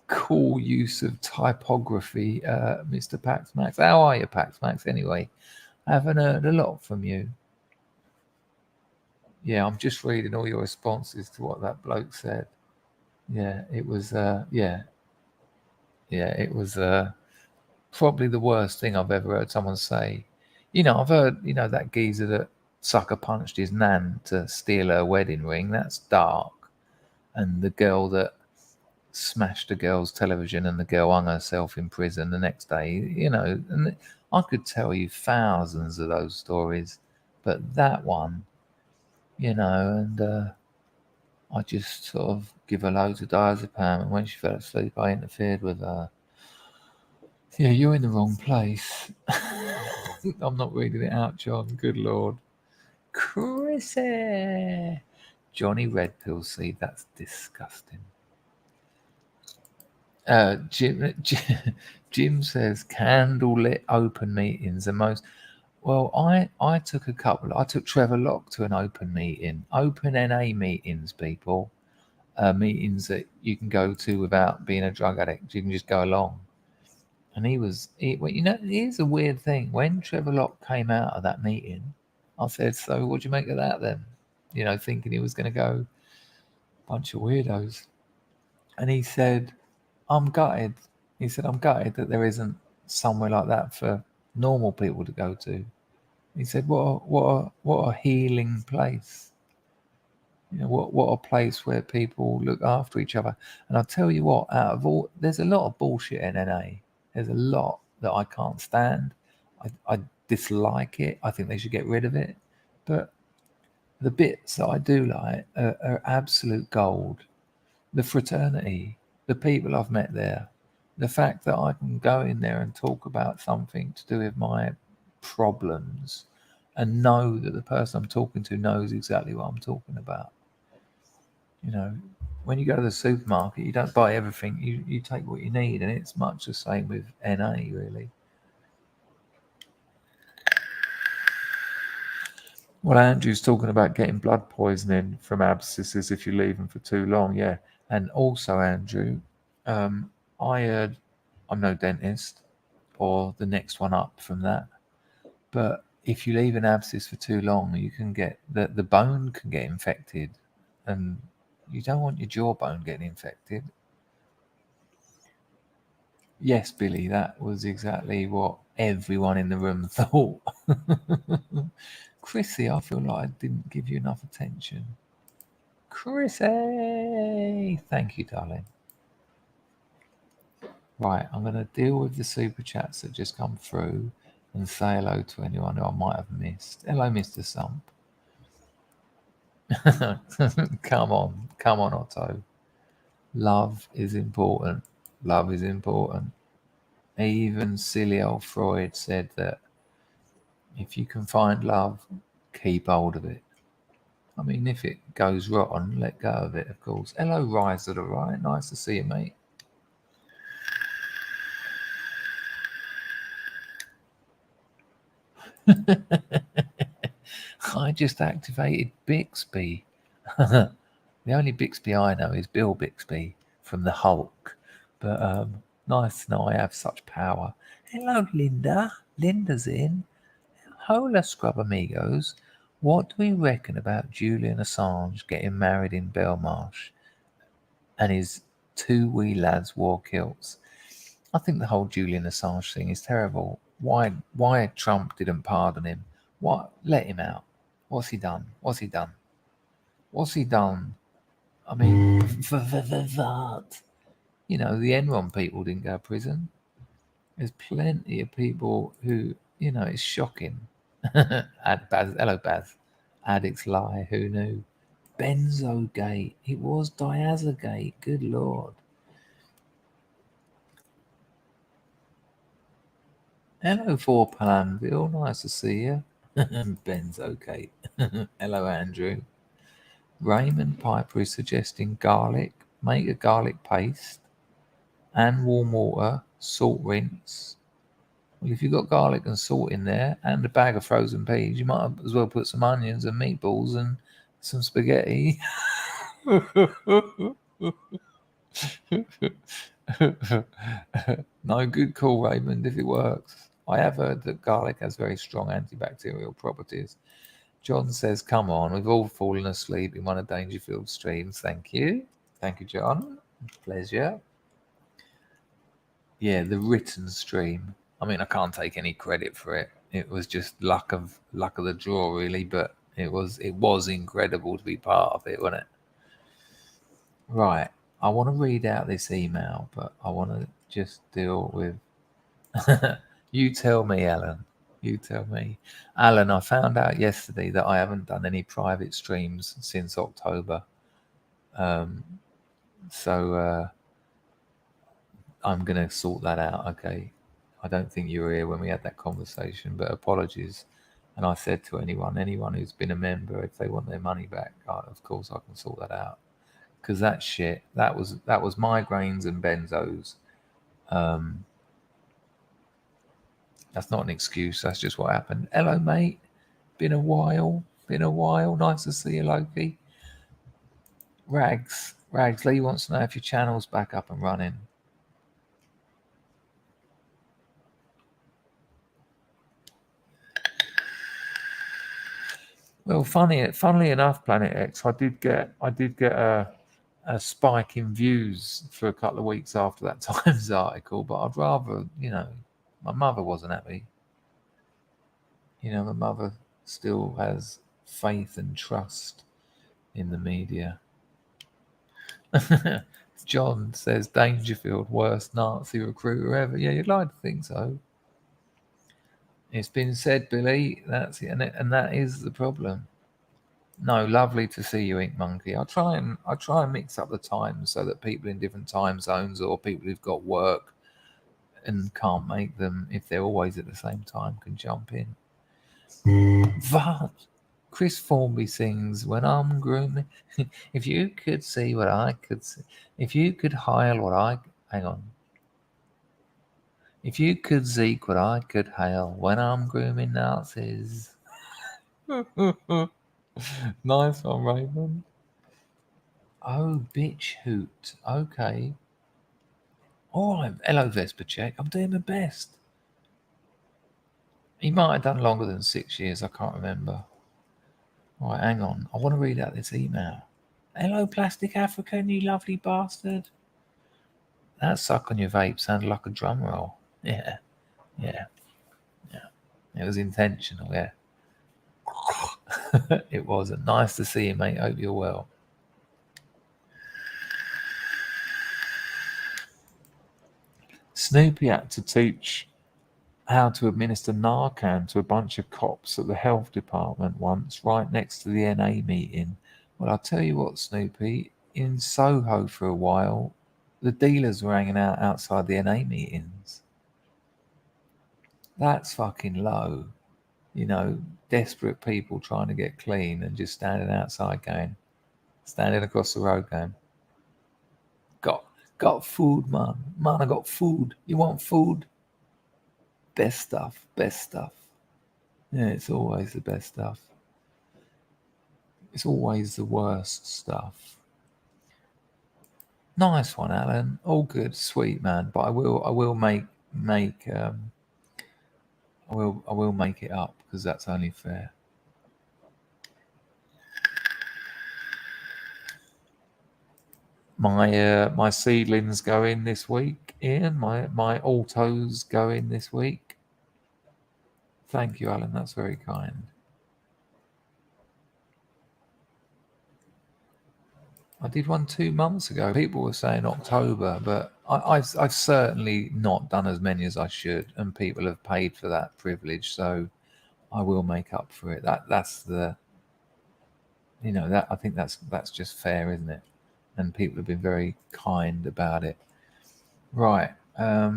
Cool use of typography, Mr. Pax Max. How are you, Pax Max? Anyway, I haven't heard a lot from you. Yeah, I'm just reading all your responses to what that bloke said. Yeah, it was. It was probably the worst thing I've ever heard someone say. I've heard that geezer that sucker punched his nan to steal her wedding ring. That's dark. And the girl that smashed a girl's television and the girl hung herself in prison the next day. And I could tell you thousands of those stories, but that one, and I just sort of give her loads of diazepam, and when she fell asleep, I interfered with her. Yeah, you're in the wrong place. I'm not reading it out, John. Good lord. Chrissy. Johnny Red Pill Seed, that's disgusting. Jim says candlelit open meetings are most. Well, I took a couple. I took Trevor Locke to an open meeting, open NA meetings, people, meetings that you can go to without being a drug addict. You can just go along. And here's a weird thing. When Trevor Locke came out of that meeting, I said, "So, what do you make of that then?" Thinking he was going to go, bunch of weirdos. And he said, "I'm gutted." He said, "I'm gutted that there isn't somewhere like that for normal people to go to." He said, "What a healing place. What a place where people look after each other." And I'll tell you what, out of there's a lot of bullshit in NA. There's a lot that I can't stand. dislike it. I think they should get rid of it. But the bits that I do like are absolute gold. The fraternity, the people I've met there, the fact that I can go in there and talk about something to do with my problems and know that the person I'm talking to knows exactly what I'm talking about. You know, when you go to the supermarket, you don't buy everything, you take what you need, and it's much the same with NA, really. Well, Andrew's talking about getting blood poisoning from abscesses if you leave them for too long. Yeah. And also, Andrew, I heard, I'm no dentist or the next one up from that, but if you leave an abscess for too long, you can get the bone can get infected, and you don't want your jawbone getting infected. Yes, Billy, that was exactly what everyone in the room thought. Chrissy, I feel like I didn't give you enough attention. Chrissy, thank you, darling. Right, I'm going to deal with the super chats that just come through and say hello to anyone who I might have missed. Hello, Mr. Sump. Come on, Otto. Love is important. Love is important. Even silly old Freud said that if you can find love, keep hold of it. I mean, if it goes rotten, let go of it, of course. Hello, Rise of the Right. Nice to see you, mate. I just activated Bixby. The only Bixby I know is Bill Bixby from the Hulk. But nice to know I have such power. Hello, Linda. Linda's in. Hola, Scrub Amigos. What do we reckon about Julian Assange getting married in Belmarsh and his two wee lads wore kilts? I think the whole Julian Assange thing is terrible. Why Trump didn't pardon him? What let him out? What's he done? What's he done? What's he done? I mean, that. You know, the Enron people didn't go to prison. There's plenty of people who, you know, it's shocking. Hello, Baz. Addicts lie. Who knew? Benzogate. It was Diazogate. Good Lord. Hello, for Palanville. Nice to see you. Benzogate. Hello, Andrew. Raymond Piper is suggesting garlic. Make a garlic paste and warm water, salt rinse. Well, if you've got garlic and salt in there and a bag of frozen peas, you might as well put some onions and meatballs and some spaghetti. No, good call, Raymond, if it works. I have heard that garlic has very strong antibacterial properties. John says, come on, we've all fallen asleep in one of Dangerfield's streams. Thank you. Thank you, John. Pleasure. Yeah, the written stream. I mean, I can't take any credit for it. It was just luck of the draw, really. But it was incredible to be part of it, wasn't it? Right. I want to read out this email, but I want to just deal with. You tell me, Alan. You tell me, Alan. I found out yesterday that I haven't done any private streams since October. So I'm going to sort that out, okay? I don't think you were here when we had that conversation, but apologies. And I said to anyone who's been a member, if they want their money back, of course I can sort that out. Because that shit, that was migraines and benzos. That's not an excuse. That's just what happened. Hello, mate. Been a while. Nice to see you, Loki. Rags. Lee wants to know if your channel's back up and running. Well, funnily enough, Planet X, I did get a spike in views for a couple of weeks after that Times article, but I'd rather, you know, my mother wasn't happy. You know, my mother still has faith and trust in the media. John says Dangerfield, worst Nazi recruiter ever. Yeah, you'd like to think so. It's been said, Billy. That's it, and that is the problem. No, lovely to see you, Ink Monkey. I try and mix up the times so that people in different time zones or people who've got work and can't make them, if they're always at the same time, can jump in. What? Chris Formby sings when I'm grooming. If you could see what I could see, if you could hail what I hang on. If you could Zeke what I could hail when I'm grooming Nazis. Nice one, Raymond. Oh, bitch hoot. Okay. All right. Hello, Vesper Check. I'm doing my best. He might have done longer than 6 years. I can't remember. All right, hang on. I want to read out this email. Hello, Plastic African, you lovely bastard. That suck on your vape sounded like a drum roll. Yeah. Yeah. It was intentional, yeah. It wasn't. Nice to see you, mate. Hope you're well. Snoopy had to teach how to administer Narcan to a bunch of cops at the health department once, right next to the NA meeting. Well, I'll tell you what, Snoopy, in Soho for a while, the dealers were hanging out outside the NA meetings. That's fucking low. You know, desperate people trying to get clean and just standing outside standing across the road going, got food, man. Man, I got food. You want food? Best stuff, best stuff. Yeah, it's always the best stuff. It's always the worst stuff. Nice one, Alan. All good, sweet man. But I will make I will make it up because that's only fair. My seedlings go in this week, Ian. My autos go in this week. Thank you, Alan. That's very kind. I did one 2 months ago. People were saying October, but I've certainly not done as many as I should, and people have paid for that privilege. So I will make up for it. That's the, you know, that I think that's just fair, isn't it? And people have been very kind about it. Right. A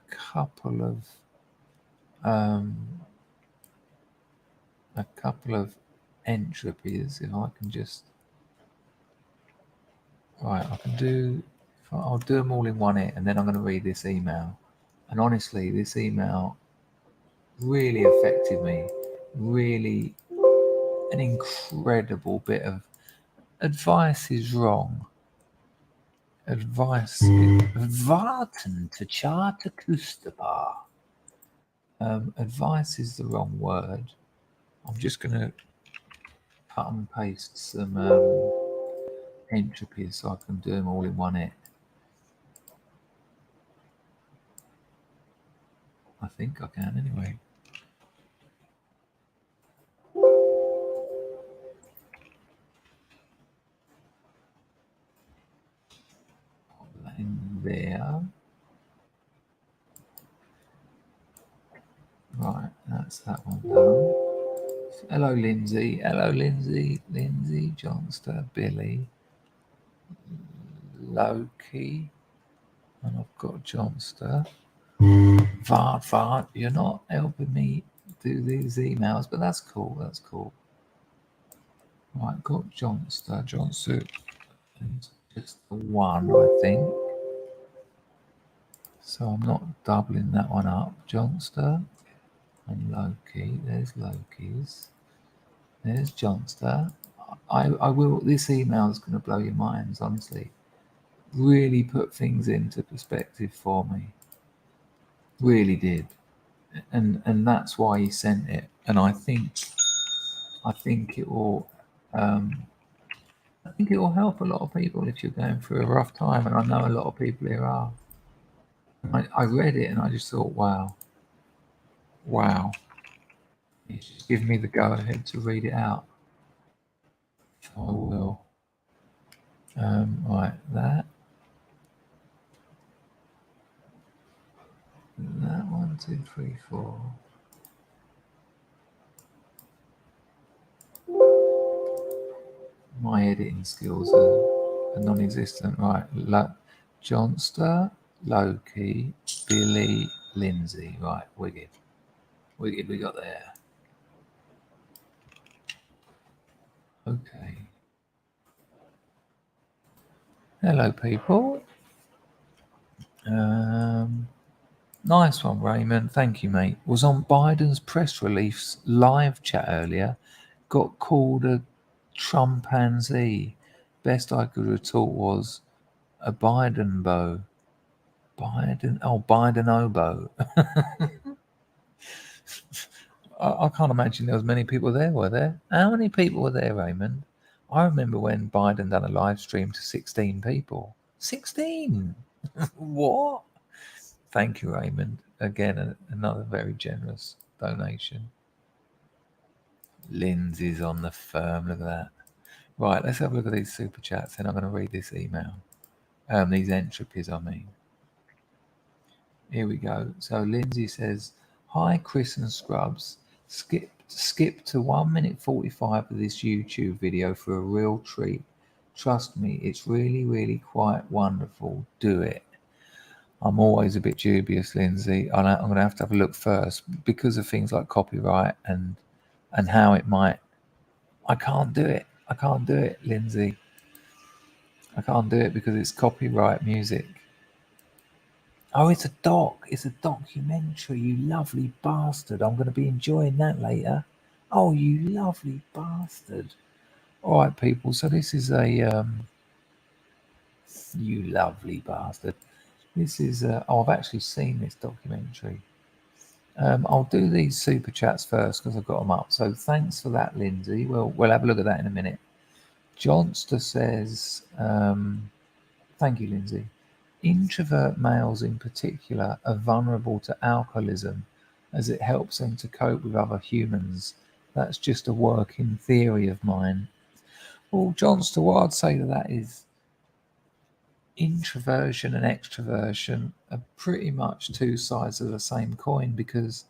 couple of entropies, if I can just, right, I can do, I'll do them all in one hit, and then I'm going to read this email. And honestly, this email really affected me. Really, an incredible bit of advice is wrong. Advice is warten to chart Bar. Advice is the wrong word. I'm just going to cut and paste some entropies so I can do them all in one hit. I think I can anyway. Pop that in there. Right, that's that one done. Hello, Lindsay. Hello, Lindsay. Lindsay, Johnster, Billy, Loki. And I've got Johnster. Vard, you're not helping me do these emails, but that's cool. That's cool. Right, got Johnster. Johnster is just the one, I think. So I'm not doubling that one up. Johnster and Loki. There's Loki's. There's Johnster. I will. This email is going to blow your minds, honestly. Really put things into perspective for me. Really did, and that's why he sent it. And I think it will. I think it will help a lot of people if you're going through a rough time, and I know a lot of people here are. I read it and I just thought, wow. He's just given me the go ahead to read it out. So I will. Right, that 1, 2, 3, 4. My editing skills are non-existent. Right, Johnster, Loki, Billy, Lindsay. Right, wicked. Wicked, we got there. Okay. Hello, people. Nice one, Raymond. Thank you, mate. Was on Biden's press release live chat earlier. Got called a Trumpanzee. Best I could retort was a Biden bow. Biden oboe. I can't imagine there was many people there, were there? How many people were there, Raymond? I remember when Biden done a live stream to 16 people. 16? What? Thank you, Raymond. Again, another very generous donation. Lindsay's on the firm. Look at that. Right, let's have a look at these super chats, and I'm going to read this email. These entropies, I mean. Here we go. So Lindsay says, "Hi, Chris and Scrubs. Skip to 1 minute 45 of this YouTube video for a real treat. Trust me, it's really, really quite wonderful. Do it." I'm always a bit dubious, Lindsay. I'm going to have a look first because of things like copyright and how it might. I can't do it. I can't do it, Lindsay. I can't do it because it's copyright music. Oh, it's a doc. It's a documentary, you lovely bastard. I'm going to be enjoying that later. Oh, you lovely bastard. All right, people. So this is a you lovely bastard. This is I've actually seen this documentary. I'll do these super chats first because I've got them up. So thanks for that, Lindsay. We'll have a look at that in a minute. Johnster says, thank you, Lindsay. Introvert males in particular are vulnerable to alcoholism as it helps them to cope with other humans. That's just a working theory of mine. Well, Johnster, what I'd say to that is introversion and extroversion are pretty much two sides of the same coin, because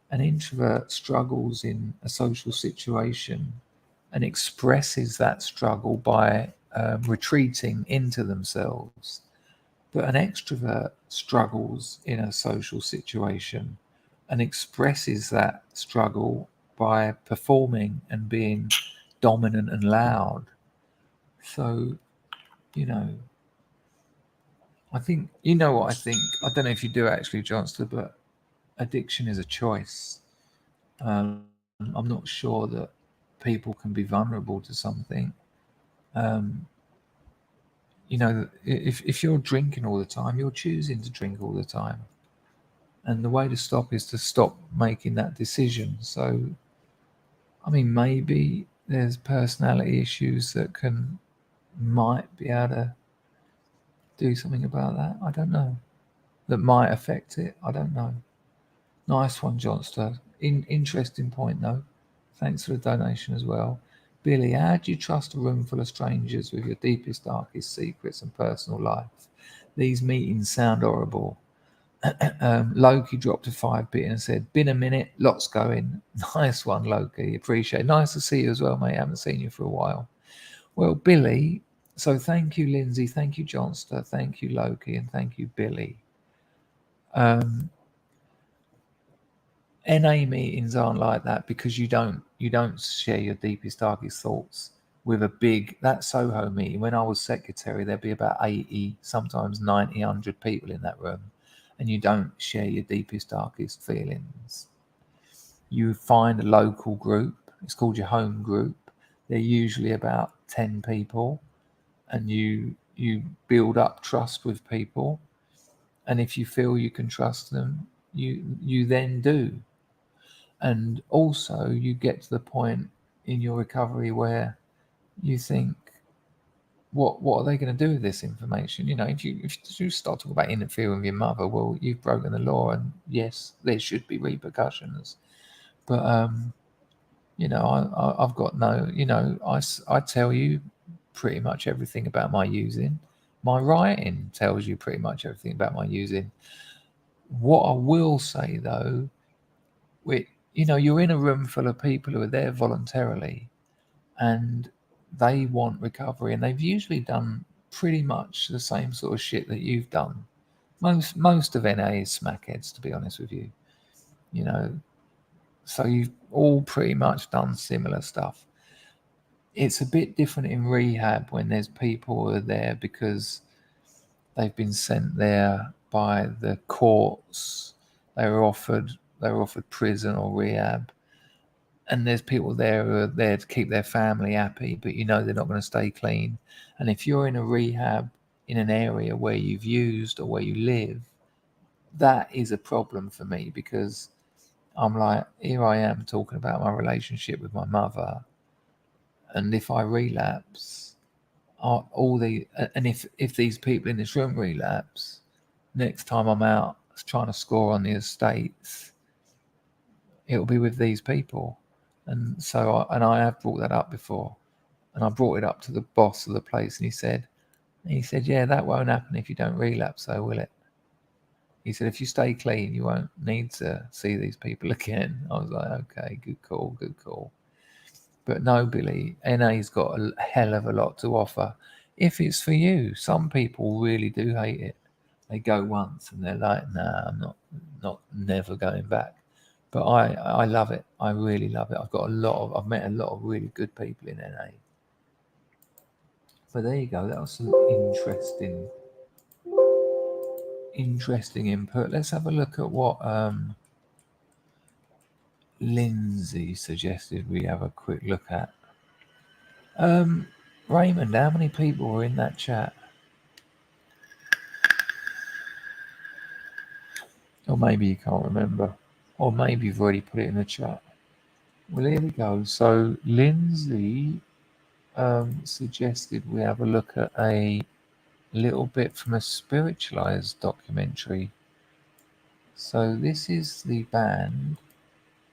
an introvert struggles in a social situation and expresses that struggle by retreating into themselves. But an extrovert struggles in a social situation and expresses that struggle by performing and being dominant and loud. So, you know, I think, you know what I think? I don't know if you do actually, Johnston, but addiction is a choice. I'm not sure that people can be vulnerable to something. You know, if you're drinking all the time, you're choosing to drink all the time. And the way to stop is to stop making that decision. So, I mean, maybe there's personality issues that might be able to do something about that. I don't know. That might affect it. I don't know. Nice one, Johnster. Interesting point, though. Thanks for the donation as well. Billy, how do you trust a room full of strangers with your deepest, darkest secrets and personal life? These meetings sound horrible. Loki dropped a 5-bit and said, "Been a minute, lots going." Nice one, Loki. Appreciate it. Nice to see you as well, mate. Haven't seen you for a while. Well, Billy, so thank you, Lindsay. Thank you, Johnster. Thank you, Loki. And thank you, Billy. NA meetings aren't like that because you don't share your deepest, darkest thoughts with a big, that Soho meeting. When I was secretary, there'd be about 80, sometimes 90, 100 people in that room, and you don't share your deepest, darkest feelings. You find a local group. It's called your home group. They're usually about 10 people, and you build up trust with people. And if you feel you can trust them, you then do. And also you get to the point in your recovery where you think, what are they going to do with this information? You know, if you start talking about interfering with your mother, well, you've broken the law, and yes, there should be repercussions. But you know, I've got no, you know, I tell you pretty much everything about my using. My writing tells you pretty much everything about my using. What I will say though, you know, you're in a room full of people who are there voluntarily, and they want recovery, and they've usually done pretty much the same sort of shit that you've done. Most of NA is smackheads, to be honest with you. You know, so you've all pretty much done similar stuff. It's a bit different in rehab when there's people who are there because they've been sent there by the courts. They were offered prison or rehab, and there's people there who are there to keep their family happy, but you know they're not going to stay clean. And if you're in a rehab in an area where you've used or where you live, that is a problem for me, because I'm like, here I am talking about my relationship with my mother, and if I relapse, all the and if these people in this room relapse, next time I'm out trying to score on the estates, it'll be with these people. And so I have brought that up before, and I brought it up to the boss of the place, and he said, yeah, that won't happen if you don't relapse, though, will it? He said, if you stay clean, you won't need to see these people again. I was like, okay, good call, good call. But no, Billy, NA's got a hell of a lot to offer if it's for you. Some people really do hate it. They go once and they're like, nah, I'm not never going back. But I love it. I really love it. I've met a lot of really good people in NA. But there you go. That was some interesting input. Let's have a look at what Lindsay suggested we have a quick look at. Raymond, how many people were in that chat? Or maybe you can't remember. Or maybe you've already put it in the chat. Well, here we go. So Lindsay suggested we have a look at a little bit from a spiritualized documentary. So this is the band,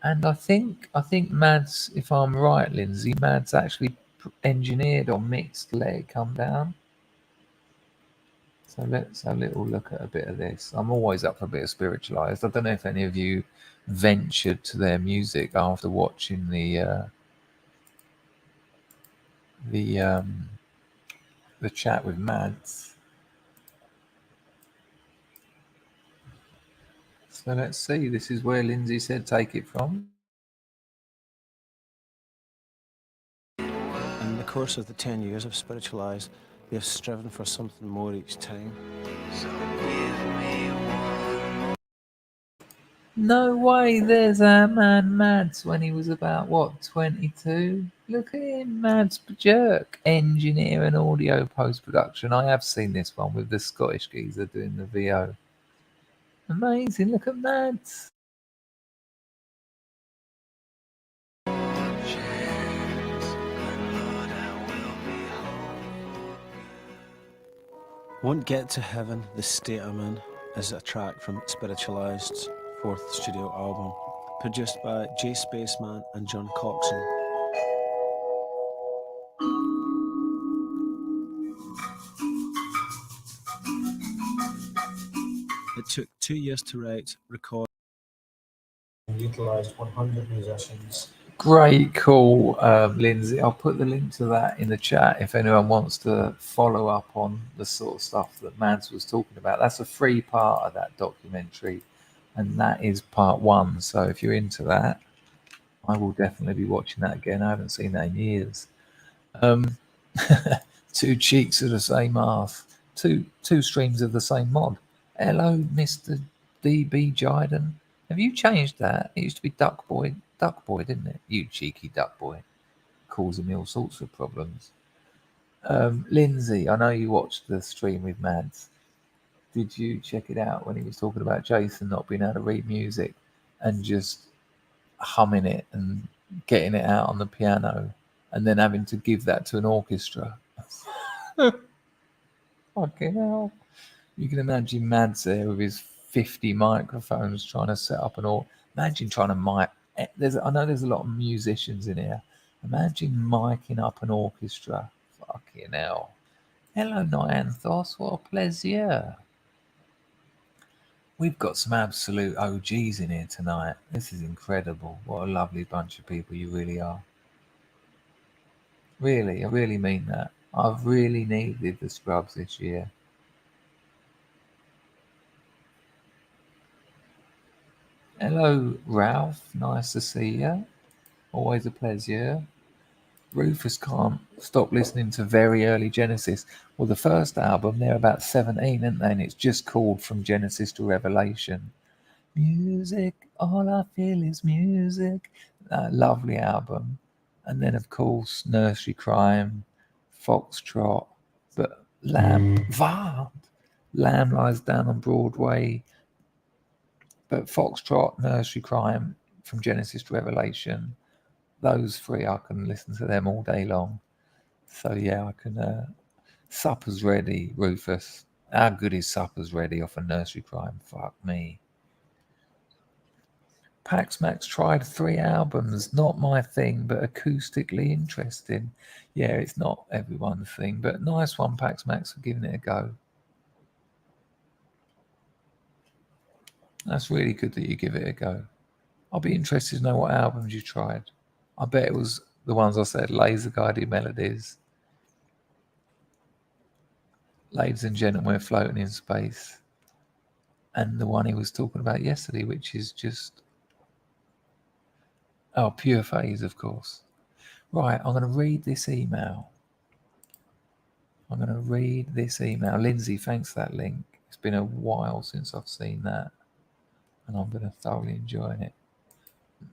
and I think Mads, if I'm right, Lindsay, Mads actually engineered or mixed Let It Come Down. So let's have a little look at a bit of this. I'm always up for a bit of spiritualized. I don't know if any of you ventured to their music after watching the chat with Mads. So let's see. This is where Lindsay said take it from. In the course of the 10 years of spiritualized, we have striven for something more each time. No way, there's our man Mads when he was about, what, 22? Look at him, Mads Jerk, engineer and audio post-production. I have seen this one with the Scottish geezer doing the VO. Amazing, look at Mads. Won't Get to Heaven, The State I'm In, is a track from Spiritualized's fourth studio album, produced by J Spaceman and John Coxon. It took 2 years to write, record, and utilised 100 musicians. Great call, Lindsay. I'll put the link to that in the chat if anyone wants to follow up on the sort of stuff that Mads was talking about. That's a free part of that documentary, and that is part one. So if you're into that, I will definitely be watching that again. I haven't seen that in years. Two cheeks of the same half, two streams of the same mod. Hello, Mr. DB Jiden. Have you changed that? It used to be Duck Boy, didn't it? You cheeky Duck Boy, causing me all sorts of problems. Lindsay, I know you watched the stream with Mads. Did you check it out when he was talking about Jason not being able to read music and just humming it and getting it out on the piano and then having to give that to an orchestra? Fucking hell. You can imagine Mads there with his 50 microphones trying to set up an imagine trying to mic. I know there's a lot of musicians in here. Imagine miking up an orchestra. Fucking hell. Hello, Nyanthos. What a pleasure. We've got some absolute OGs in here tonight. This is incredible. What a lovely bunch of people you really are. Really, I really mean that. I've really needed the scrubs this year. Hello, Ralph. Nice to see you. Always a pleasure. Rufus can't stop listening to very early Genesis. Well, the first album, they're about 17, aren't they? And it's just called From Genesis to Revelation. Music, all I feel is music. Lovely album. And then, of course, Nursery Crime, Foxtrot, but Lamb Lies Down on Broadway, but Foxtrot, Nursery Crime, From Genesis to Revelation, those three, I can listen to them all day long. So yeah, I can. Supper's Ready, Rufus. How good is Supper's Ready off a Nursery Crime? Fuck me. Pax Max tried 3 albums, not my thing, but acoustically interesting. Yeah, it's not everyone's thing, but nice one, Pax Max, for giving it a go. That's really good that you give it a go. I'll be interested to know what albums you tried. I bet it was the ones I said, Laser Guided Melodies, Ladies and Gentlemen, We're Floating in Space, and the one he was talking about yesterday, which is just, oh, Pure Phase, of course. Right, I'm going to read this email. Lindsay, thanks for that link. It's been a while since I've seen that, and I'm going to thoroughly enjoy it.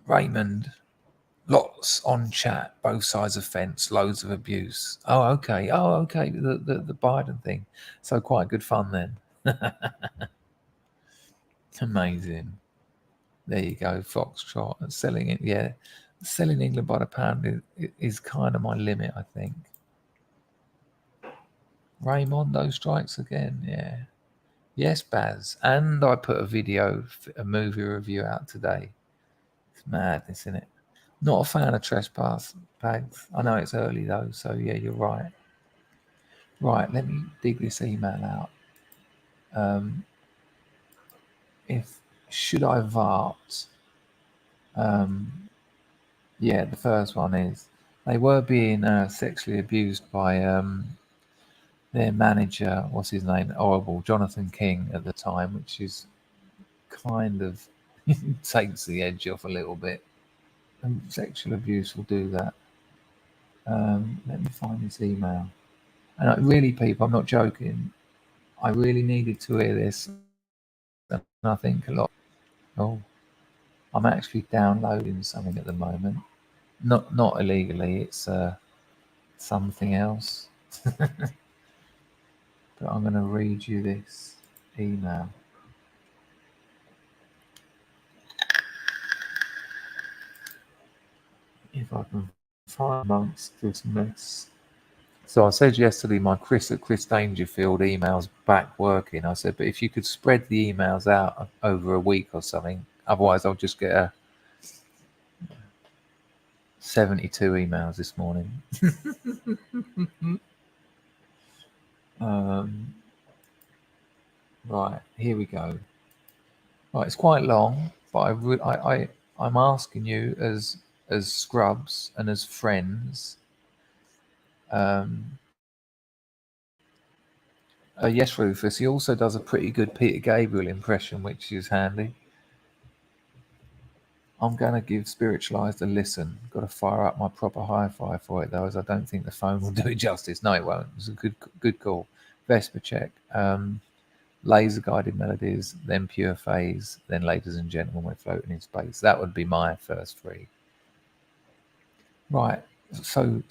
Raymond, lots on chat, both sides of fence, loads of abuse. Oh, okay. The Biden thing. So quite good fun then. Amazing. There you go, Foxtrot. And selling it, yeah. Selling England by the pound is kind of my limit, I think. Raymondo strikes again, yeah. Yes, Baz. And I put a movie review out today. It's madness, isn't it? Not a fan of Trespass, Bags. I know it's early though, so yeah, you're right. Right, let me dig this email out. If should I VART? Yeah, the first one is they were being sexually abused by their manager. What's his name? Horrible, Jonathan King at the time, which is kind of takes the edge off a little bit. And sexual abuse will do that. Let me find this email. And really, people, I'm not joking. I really needed to hear this, and I think a lot. Oh, I'm actually downloading something at the moment. Not illegally. It's something else. But I'm going to read you this email. If I can find amongst this mess. So I said yesterday my Chris at Chris Dangerfield email's back working. I said, but if you could spread the emails out over a week or something, otherwise I'll just get a 72 emails this morning. Right, here we go. Right, it's quite long, but I'm asking you as scrubs and as friends. Yes, Rufus. He also does a pretty good Peter Gabriel impression, which is handy. I'm going to give Spiritualized a listen. Got to fire up my proper hi-fi for it, though, as I don't think the phone will do it justice. No, it won't. It's a good call. Vesper check. Laser Guided Melodies, then Pure Phase, then Ladies and Gentlemen, We're Floating in Space. That would be my first 3. Right. So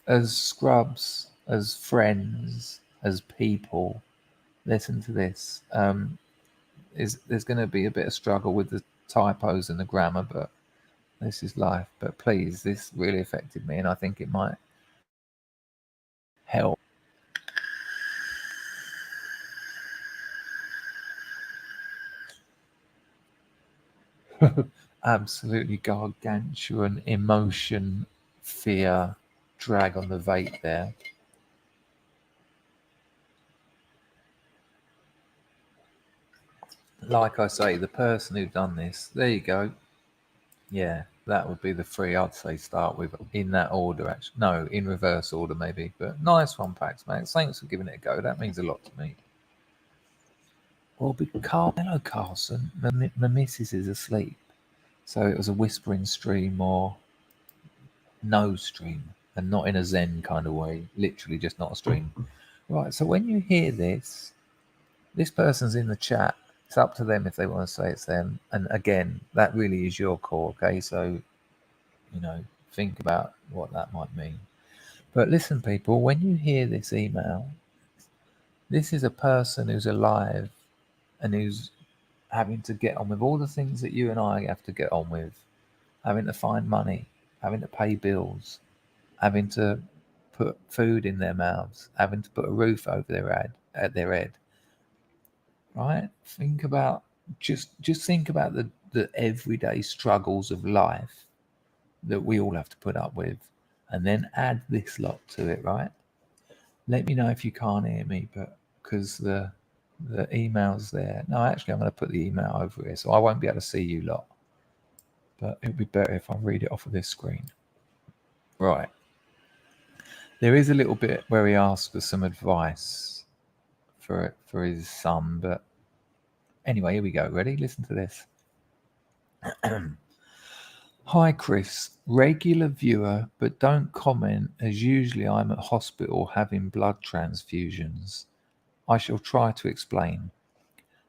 as scrubs, as friends, as people, listen to this. There's going to be a bit of struggle with the typos and the grammar, but this is life. But please, this really affected me, and I think it might help. Absolutely gargantuan emotion, fear, drag on the vape there. Like I say, the person who done this, there you go. Yeah, That would be the three I'd say start with in that order. Actually, no, in reverse order maybe. But nice one, Pax, mate. Thanks for giving it a go. That means a lot to me. Well, hello, Carson. My missus is asleep, so it was a whispering stream or no stream, and not in a Zen kind of way. Literally, just not a stream. Right. So when you hear this person's in the chat. It's up to them if they want to say it's them. And again, that really is your call. Okay, so think about what that might mean. But listen, people, when you hear this email, this is a person who's alive and who's having to get on with all the things that you and I have to get on with, having to find money, having to pay bills, having to put food in their mouths, having to put a roof over their head. Right? Think about just think about the everyday struggles of life that we all have to put up with, and then add this lot to it, right? Let me know if you can't hear me, but because the email's there. No, actually, I'm going to put the email over here, so I won't be able to see you lot. But it would be better if I read it off of this screen. Right. There is a little bit where he asks for some advice for his son, but anyway, here we go. Ready? Listen to this. Hi Chris, regular viewer, but don't comment as usually I'm at hospital having blood transfusions. I shall try to explain.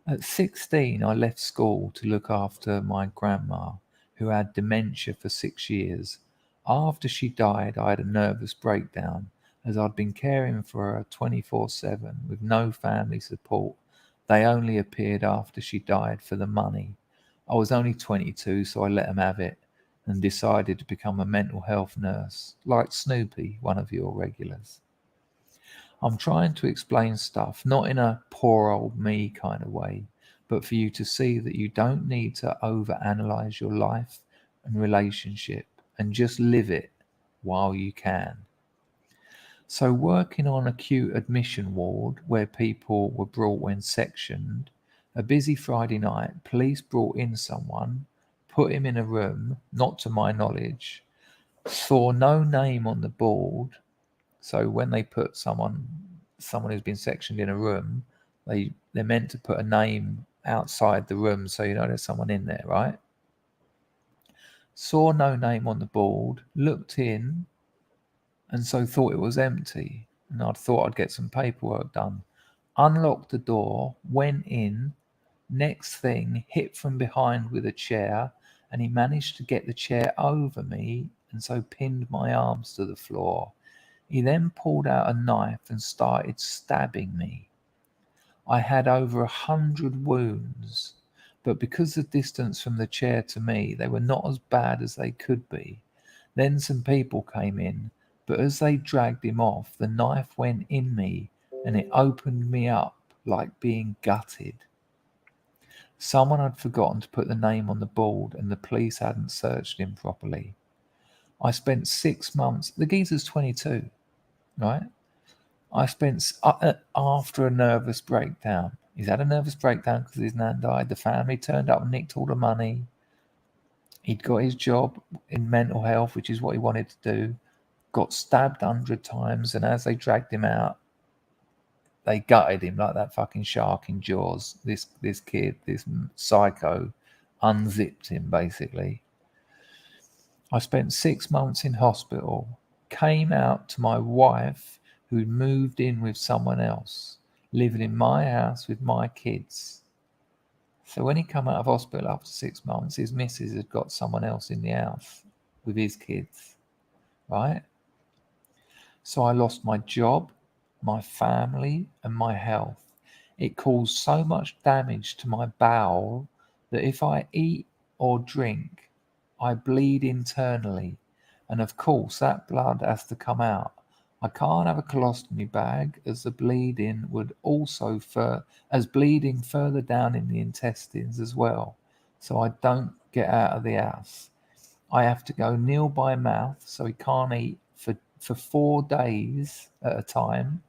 At 16, I left school to look after my grandma, who had dementia for 6 years. After she died, I had a nervous breakdown, as I'd been caring for her 24/7 with no family support. They only appeared after she died for the money. I was only 22, so I let them have it and decided to become a mental health nurse, like Snoopy, one of your regulars. I'm trying to explain stuff, not in a poor old me kind of way, but for you to see that you don't need to overanalyze your life and relationship and just live it while you can. So working on acute admission ward where people were brought when sectioned, a busy Friday night, police brought in someone, put him in a room, not to my knowledge, saw no name on the board. So when they put someone who's been sectioned in a room, they're meant to put a name outside the room so you know there's someone in there, right? Saw no name on the board, looked in, and so thought it was empty. And I thought I'd get some paperwork done. Unlocked the door, went in, next thing, hit from behind with a chair, and he managed to get the chair over me and so pinned my arms to the floor. He then pulled out a knife and started stabbing me. I had over 100 wounds, but because the distance from the chair to me, they were not as bad as they could be. Then some people came in, but as they dragged him off, the knife went in me and it opened me up like being gutted. Someone had forgotten to put the name on the board and the police hadn't searched him properly. I spent 6 months, the geezer's 22, right? I spent after a nervous breakdown. He's had a nervous breakdown because his nan died. The family turned up and nicked all the money. He'd got his job in mental health, which is what he wanted to do. Got stabbed 100 times, and as they dragged him out, they gutted him like that fucking shark in Jaws. This kid, this psycho, unzipped him basically. I spent 6 months in hospital. Came out to my wife, who'd moved in with someone else, living in my house with my kids. So when he come out of hospital after 6 months, his missus had got someone else in the house with his kids, right? So I lost my job, my family, and my health. It caused so much damage to my bowel that if I eat or drink, I bleed internally. And of course, that blood has to come out. I can't have a colostomy bag as the bleeding would also as bleeding further down in the intestines as well. So I don't get out of the house. I have to go nil by mouth, so he can't eat for 4 days at a time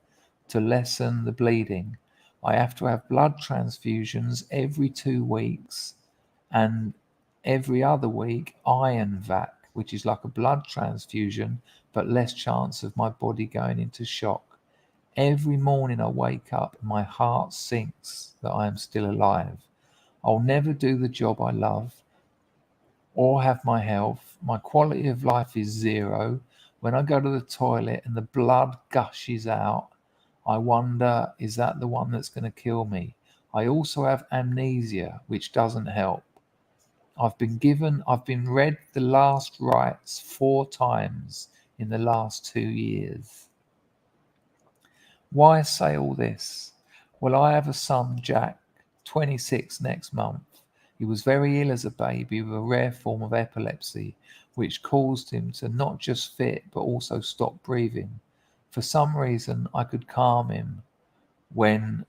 to lessen the bleeding. I have to have blood transfusions every 2 weeks, and Every other week, iron vac, which is like a blood transfusion, but less chance of my body going into shock. Every morning I wake up and my heart sinks that I am still alive. I'll never do the job I love or have my health. My quality of life is zero. When I go to the toilet and the blood gushes out, I wonder, is that the one that's going to kill me? I also have amnesia, which doesn't help. I've been read the last rites 4 times in the last 2 years. Why say all this? Well, I have a son, Jack, 26 next month. He was very ill as a baby with a rare form of epilepsy, which caused him to not just fit but also stop breathing. For some reason, I could calm him when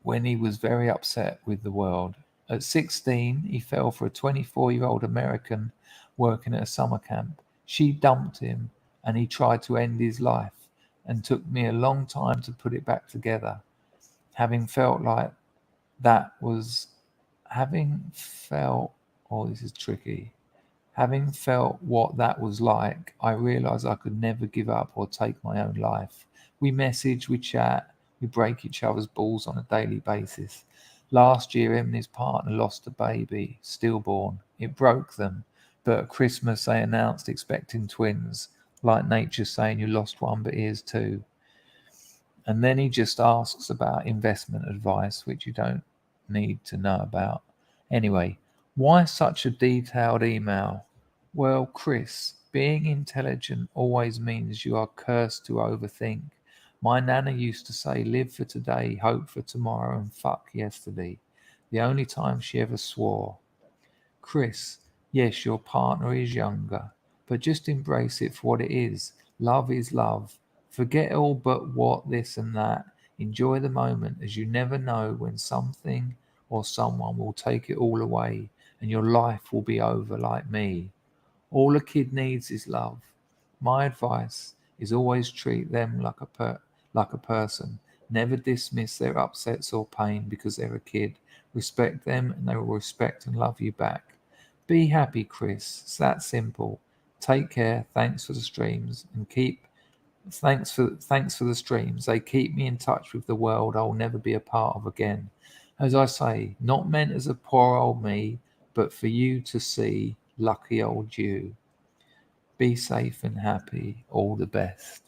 he was very upset with the world. At 16, he fell for a 24-year-old American working at a summer camp. She dumped him and he tried to end his life, and took me a long time to put it back together. Having felt, oh, this is tricky. Having felt what that was like, I realized I could never give up or take my own life. We message, we chat, we break each other's balls on a daily basis. Last year, him and his partner lost a baby, stillborn. It broke them, but at Christmas they announced expecting twins, like nature saying you lost one, but here's two. And then he just asks about investment advice, which you don't need to know about. Anyway, why such a detailed email? Well, Chris, being intelligent always means you are cursed to overthink. My nana used to say, live for today, hope for tomorrow, and fuck yesterday. The only time she ever swore. Chris, yes, your partner is younger, but just embrace it for what it is. Love is love. Forget all but what, this and that. Enjoy the moment, as you never know when something or someone will take it all away and your life will be over like me. All a kid needs is love. My advice is always treat them like a person. Never dismiss their upsets or pain because they're a kid. Respect them and they will respect and love you back. Be happy, Chris. It's that simple. Take care. Thanks for the streams and thanks for the streams. They keep me in touch with the world I'll never be a part of again. As I say, not meant as a poor old me, but for you to see, lucky old you. Be safe and happy. All the best.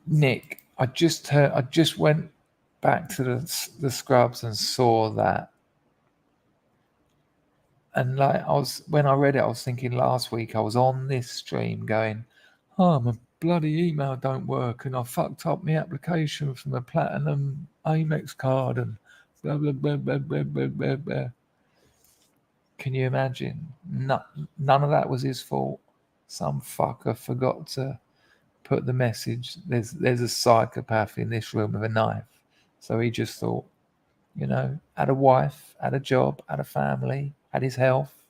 Nick, I just went back to the scrubs and saw that. And when I read it, I was thinking last week I was on this stream going, oh, my bloody email don't work, and I fucked up my application for my platinum Amex card and blah blah blah blah blah blah blah blah. Can you imagine? None of that was his fault. Some fucker forgot to put the message. There's a psychopath in this room with a knife. So he just thought, had a wife, had a job, had a family, had his health,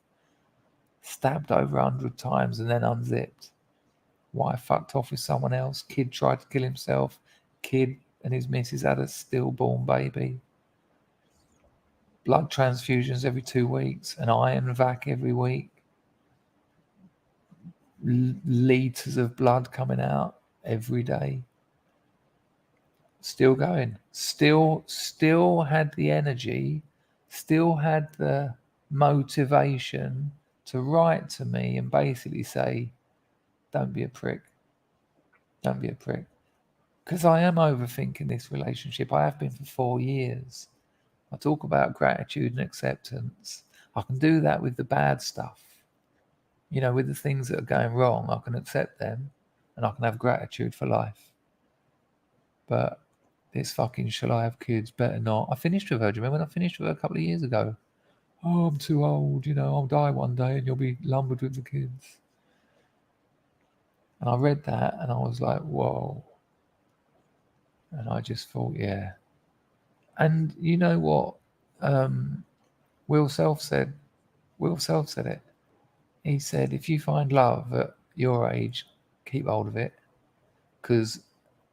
stabbed over 100 times and then unzipped. Wife fucked off with someone else. Kid tried to kill himself. Kid and his missus had a stillborn baby. Blood transfusions every 2 weeks. An iron vac every week. Liters of blood coming out every day. Still going. Still had the energy. Still had the motivation to write to me and basically say, don't be a prick. Don't be a prick. Because I am overthinking this relationship. I have been for 4 years. I talk about gratitude and acceptance. I can do that with the bad stuff. With the things that are going wrong, I can accept them and I can have gratitude for life. But this fucking shall I have kids? Better not. I finished with her. Do you remember when I finished with her a couple of years ago? Oh, I'm too old. I'll die one day and you'll be lumbered with the kids. And I read that and I was like, whoa. And I just thought, yeah. And you know what? Will Self said it. He said, if you find love at your age, keep hold of it. Because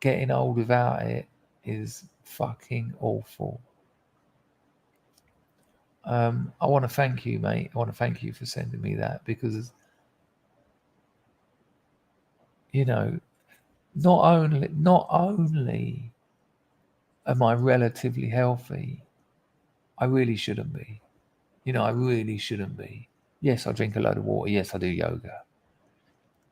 getting old without it is fucking awful. I want to thank you, mate. I want to thank you for sending me that, because, you know, not only am I relatively healthy, I really shouldn't be. You know, I really shouldn't be. Yes, I drink a load of water. Yes, I do yoga.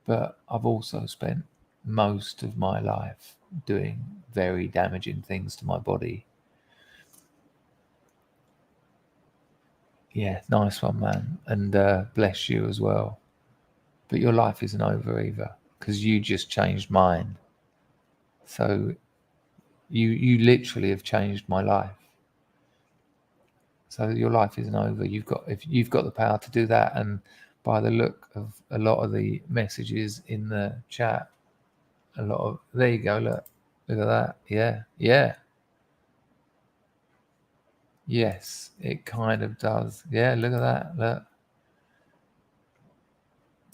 But I've also spent most of my life doing very damaging things to my body. Yeah, nice one, man. And bless you as well. But your life isn't over either, because you just changed mine. So you literally have changed my life. So your life isn't over. If you've got the power to do that, and by the look of a lot of the messages in the chat, there you go, look at that. Yeah. Yes, it kind of does. Yeah, look at that. Look.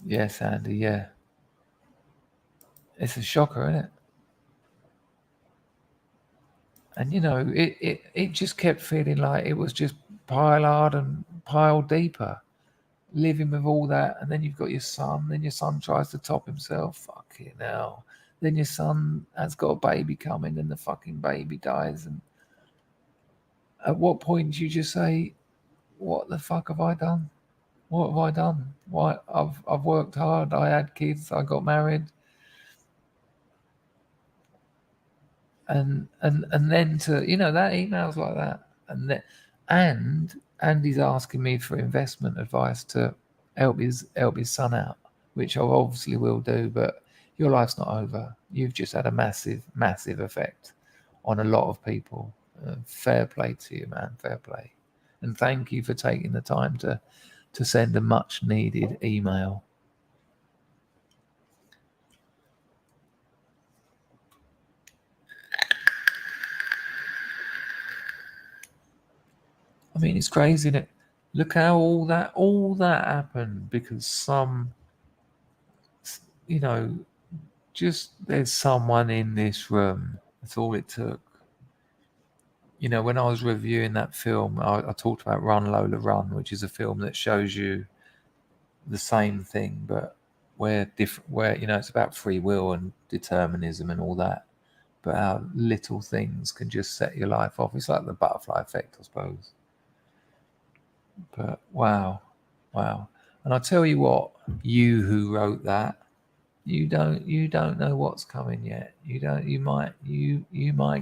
Yes, Andy, yeah. It's a shocker, isn't it? And you know, it just kept feeling like it was just pile hard and pile deeper. Living with all that, and then you've got your son, then your son tries to top himself. Fucking hell. Then your son has got a baby coming, and the fucking baby dies. And at what point do you just say, what the fuck have I done? What have I done? Why I've worked hard, I had kids, I got married, and then to, you know, that emails like that, and Andy's asking me for investment advice to help his son out, which I obviously will do. But your life's not over. You've just had a massive effect on a lot of people. Fair play to you, man. Fair play, and thank you for taking the time to send a much needed email. I mean, it's crazy, isn't it? Look how all that happened because you know, just there's someone in this room. That's all it took. You know, when I was reviewing that film, I talked about Run Lola Run, which is a film that shows you the same thing, but where you know, it's about free will and determinism and all that, but how little things can just set your life off. It's like the butterfly effect, I suppose. But wow. And I tell you what, you who wrote that, you don't know what's coming yet. You might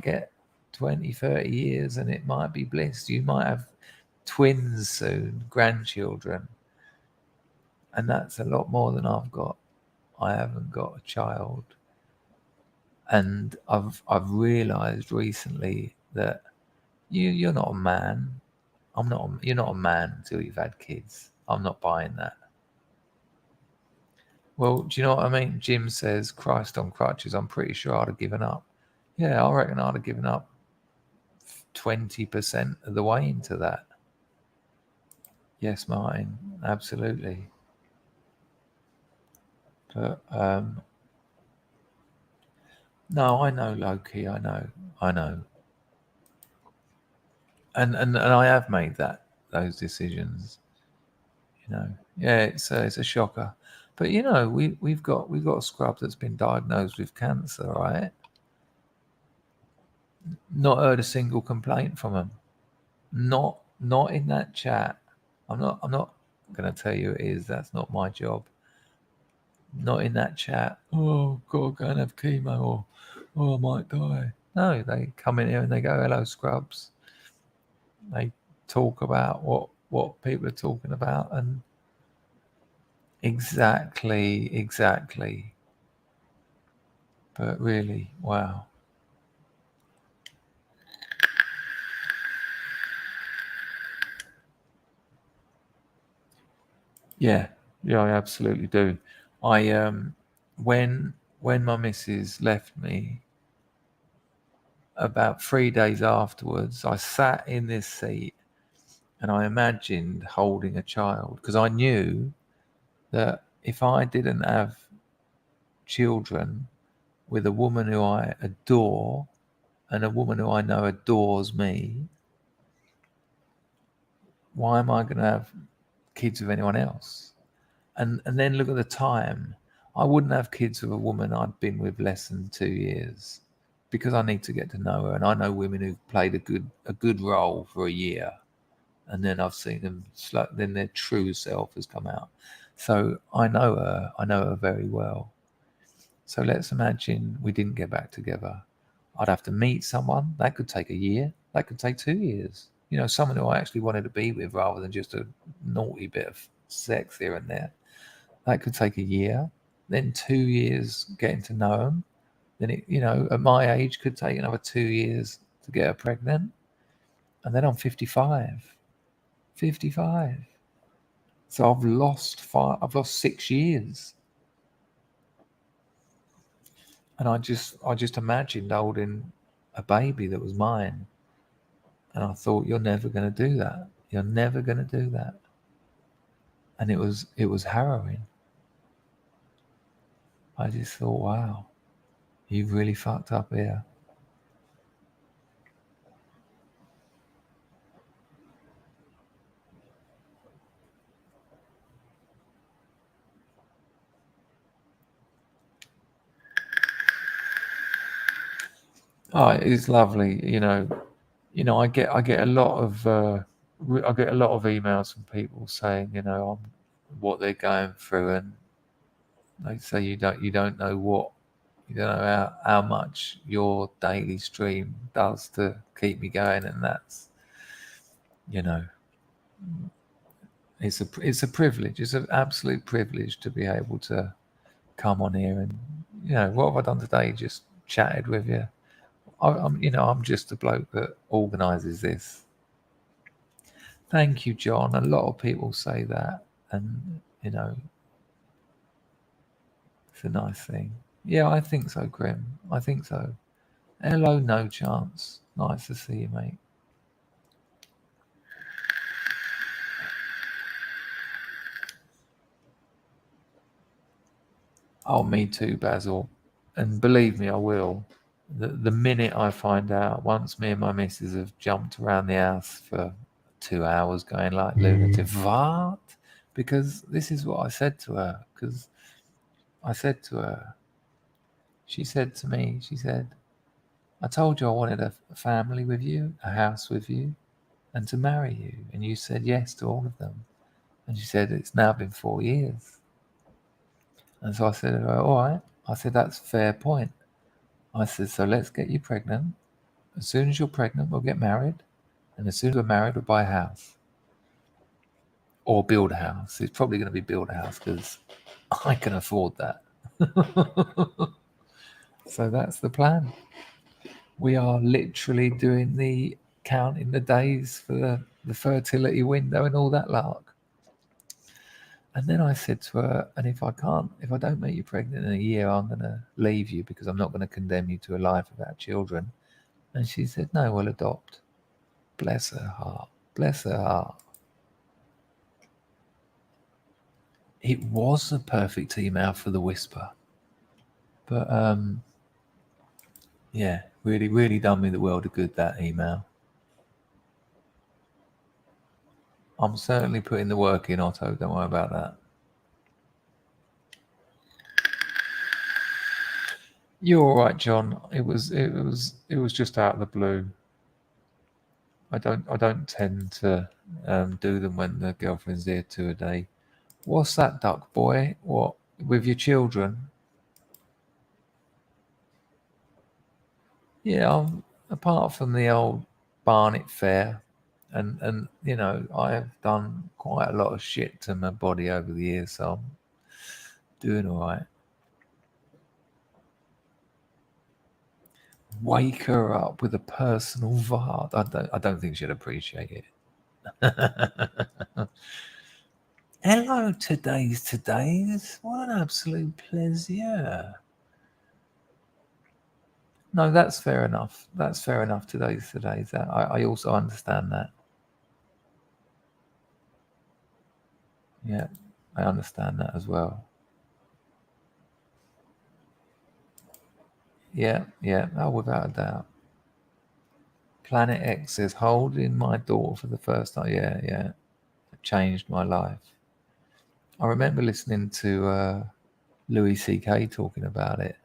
get 20, 30 years and it might be bliss. You might have twins soon, grandchildren. And that's a lot more than I've got. I haven't got a child. And I've realized recently that you're not a man. You're not a man until you've had kids. I'm not buying that. Well, do you know what I mean? Jim says, Christ on crutches. I'm pretty sure I'd have given up. Yeah, I reckon I'd have given up 20% of the way into that. Yes, Martin, absolutely. But no, I know, Loki. I know. And I have made those decisions. You know, yeah, it's a shocker. But you know, we've got a scrub that's been diagnosed with cancer, right? Not heard a single complaint from him. Not in that chat. I'm not going to tell you it is. That's not my job. Not in that chat. Oh, gotta go and have chemo, or oh, I might die. No, they come in here and they go, hello, scrubs. They talk about what people are talking about, and exactly. But really, wow. Yeah, I absolutely do. I when my missus left me, about 3 days afterwards, I sat in this seat and I imagined holding a child, because I knew that if I didn't have children with a woman who I adore and a woman who I know adores me, why am I going to have kids with anyone else? And then look at the time. I wouldn't have kids with a woman I'd been with less than 2 years, because I need to get to know her. And I know women who've played a good role for a year, and then I've seen them, then their true self has come out. So I know her very well. So let's imagine we didn't get back together. I'd have to meet someone. That could take a year. That could take 2 years. You know, someone who I actually wanted to be with rather than just a naughty bit of sex here and there. That could take a year. Then 2 years getting to know them. Then it, you know, at my age, could take another 2 years to get her pregnant. And then I'm 55. 55. So I've lost 6 years. And I just imagined holding a baby that was mine. And I thought, you're never going to do that. You're never going to do that. And it was harrowing. I just thought, wow, you've really fucked up here. Oh, it's lovely. I get a lot of emails from people saying, what they're going through, and they say you don't know how much your daily stream does to keep me going, and that's, it's a privilege. It's an absolute privilege to be able to come on here and, what have I done today? Just chatted with you. I'm just a bloke that organises this. Thank you, John. A lot of people say that, and it's a nice thing. Yeah, I think so, Grim. I think so. Hello, no chance. Nice to see you, mate. Oh, me too, Basil. And believe me, I will. The minute I find out, once me and my missus have jumped around the house for 2 hours going like lunatic, what? Because this is what I said to her. Because I said to her, she said to me, she said, I told you I wanted a family with you, a house with you, and to marry you. And you said yes to all of them. And she said, it's now been 4 years. And so I said to her, all right. I said, that's a fair point. I said, so let's get you pregnant. As soon as you're pregnant, we'll get married. And as soon as we're married, we'll buy a house. Or build a house. It's probably going to be build a house because I can afford that. So that's the plan. We are literally doing the counting the days for the fertility window and all that lark. And then I said to her, and if I don't make you pregnant in a year, I'm going to leave you because I'm not going to condemn you to a life without children. And she said, no, we'll adopt. Bless her heart. Bless her heart. It was a perfect email for the whisper. But, yeah, really, really done me the world of good, that email. I'm certainly putting the work in, Otto. Don't worry about that. You're all right, John. It was just out of the blue. I don't tend to do them when the girlfriend's there 2 a day. What's that, duck boy? What, with your children? Yeah, apart from the old Barnet Fair, and I have done quite a lot of shit to my body over the years, so I'm doing all right. Wake her up with a personal vard. I don't think she'd appreciate it. Hello, today's. What an absolute pleasure. No, that's fair enough. That's fair enough. Today's. I also understand that. Yeah, I understand that as well. Yeah. Oh, without a doubt. Planet X says, holding my daughter for the first time. Yeah, it changed my life. I remember listening to Louis C.K. talking about it.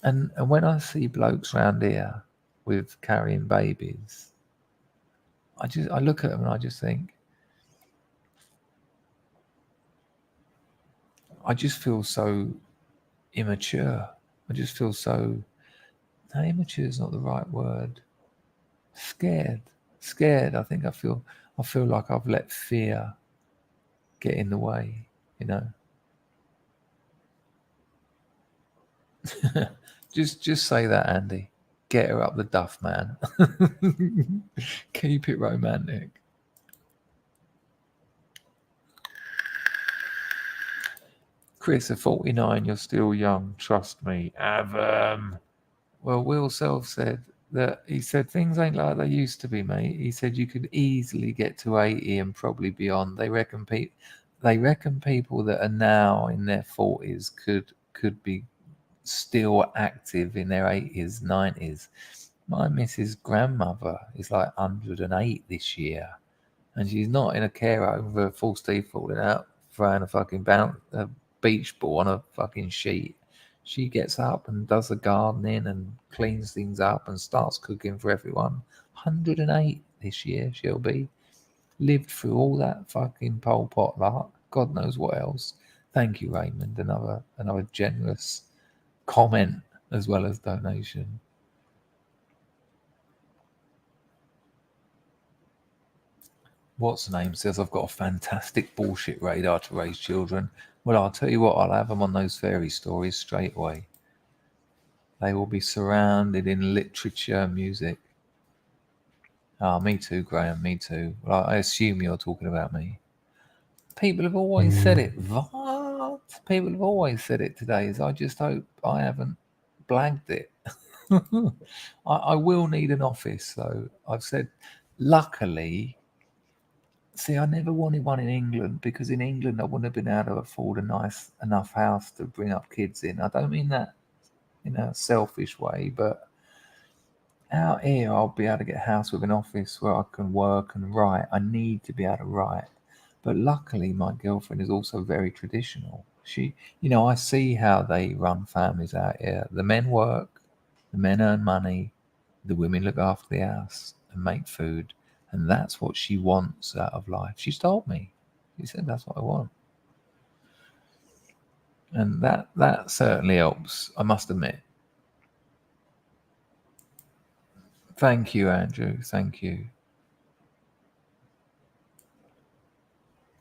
And when I see blokes round here with carrying babies, I look at them and I just think, I just feel so immature. I just feel so, no, immature is not the right word. Scared. I think I feel like I've let fear get in the way, you know. just say that, Andy. Get her up the duff, man. Keep it romantic. Chris, at 49, you're still young. Trust me. Well, Will Self said that he said things ain't like they used to be, mate. He said you could easily get to 80 and probably beyond. They reckon people that are now in their 40s could be still active in their 80s, 90s. My missus' grandmother is like 108 this year, and she's not in a care home with her full teeth falling out, throwing a beach ball on a fucking sheet. She gets up and does the gardening and cleans things up and starts cooking for everyone. 108 this year she'll be. Lived through all that fucking Pol Pot lot. God knows what else. Thank you, Raymond. Another generous comment as well as donation. What's the name says I've got a fantastic bullshit radar to raise children. Well, I'll tell you what, I'll have them on those fairy stories straight away. They will be surrounded in literature, music. Ah, me too, Graham, me too. Well, I assume you're talking about me. People have always said it. What? People have always said it today. I just hope I haven't blagged it. I will need an office, though. I've said, luckily, see, I never wanted one in England because in England I wouldn't have been able to afford a nice enough house to bring up kids in. I don't mean that in a selfish way, but out here I'll be able to get a house with an office where I can work and write. I need to be able to write. But luckily my girlfriend is also very traditional. She, I see how they run families out here. The men work, the men earn money, the women look after the house and make food. And that's what she wants out of life. She's told me. She said, that's what I want. And that certainly helps, I must admit. Thank you, Andrew. Thank you.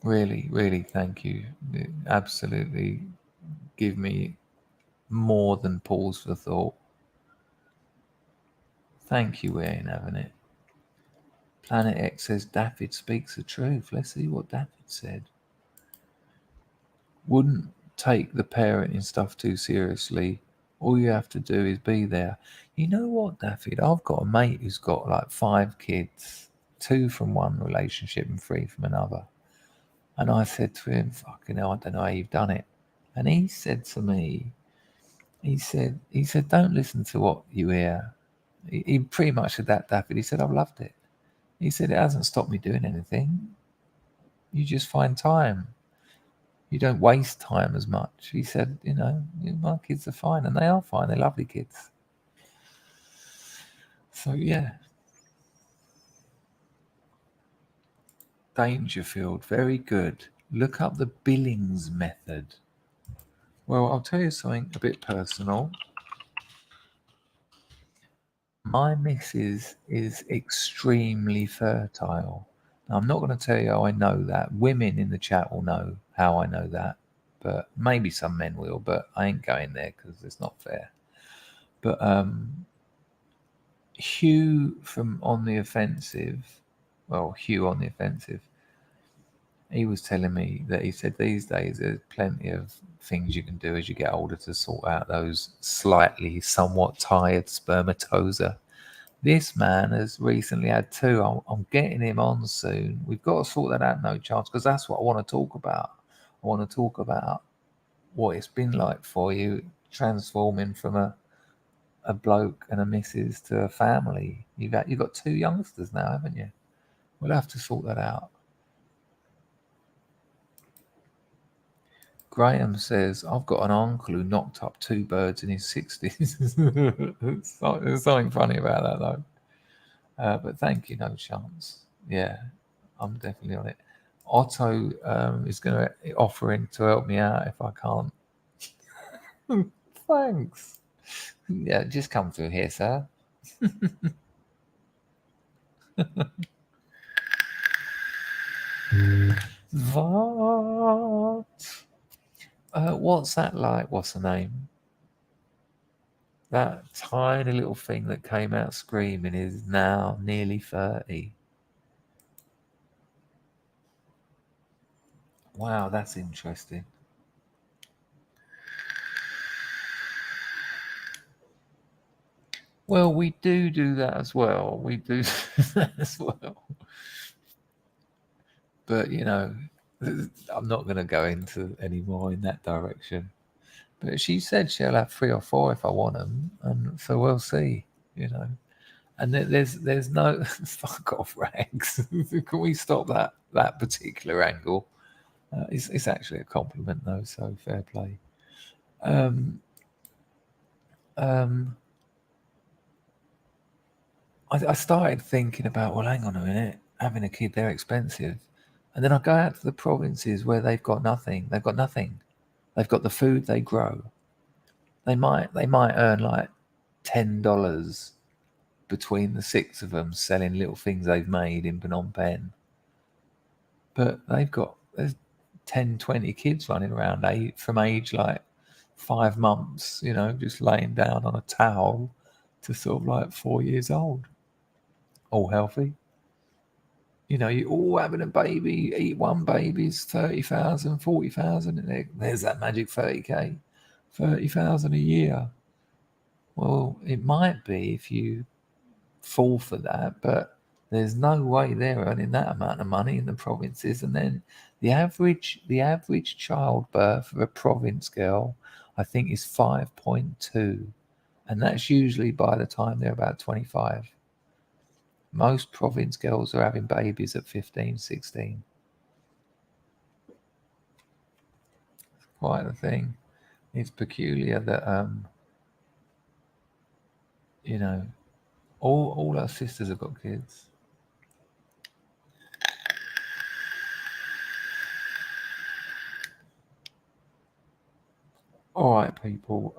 Really, really thank you. It absolutely give me more than pause for thought. Thank you, we ain't having it. Planet X says Daffyd speaks the truth. Let's see what Daffyd said. Wouldn't take the parenting stuff too seriously. All you have to do is be there. You know what, Daffyd? I've got a mate who's got like 5 kids, 2 from one relationship and 3 from another. And I said to him, fucking hell, I don't know how you've done it. And he said to me, he said, don't listen to what you hear. He pretty much said that, Daffyd. He said, I've loved it. He said, it hasn't stopped me doing anything. You just find time. You don't waste time as much. He said, my kids are fine, and they are fine. They're lovely kids. So, yeah. Dangerfield, very good. Look up the Billings method. Well, I'll tell you something a bit personal. My missus is extremely fertile. Now, I'm not going to tell you how I know that. Women in the chat will know how I know that, but maybe some men will, but I ain't going there because it's not fair. But Hugh on the offensive, he was telling me that he said these days there's plenty of things you can do as you get older to sort out those somewhat tired spermatoza. This man has recently had 2. I'm getting him on soon. We've got to sort that out, no chance, because that's what I want to talk about. I want to talk about what it's been like for you transforming from a a bloke and a missus to a family. You've got 2 youngsters now, haven't you? We'll have to sort that out. Graham says, I've got an uncle who knocked up 2 birds in his 60s. There's something funny about that, though. But thank you, no chance. Yeah, I'm definitely on it. Otto is going to offer in to help me out if I can't. Thanks. Yeah, just come through here, sir. What? What's that like? What's the name? That tiny little thing that came out screaming is now nearly 30. Wow, that's interesting. Well, we do that as well. We do that as well. But, you know, I'm not going to go into any more in that direction. But she said she'll have 3 or 4 if I want them. And so we'll see, you know. And there's no fuck off, Rags. Can we stop that particular angle? It's actually a compliment though, so fair play. I started thinking about, well, hang on a minute, having a kid, they're expensive. And then I go out to the provinces where they've got nothing. They've got nothing. They've got the food they grow. They might there's $10 between the 6 of them selling little things they've made in Phnom Penh. But there's 10, 20 kids running around from age like 5 months, you know, just laying down on a towel to sort of like 4 years old. All healthy. You know, you all having a baby, eat one baby's 30,000, 40,000, and there's that magic 30k, 30,000 a year. Well, it might be if you fall for that, but there's no way they're earning that amount of money in the provinces. And then the average childbirth of a province girl, I think, is 5.2, and that's usually by the time they're about 25. Most province girls are having babies at 15, 16. It's quite the thing. It's peculiar that you know, all our sisters have got kids. All right, people.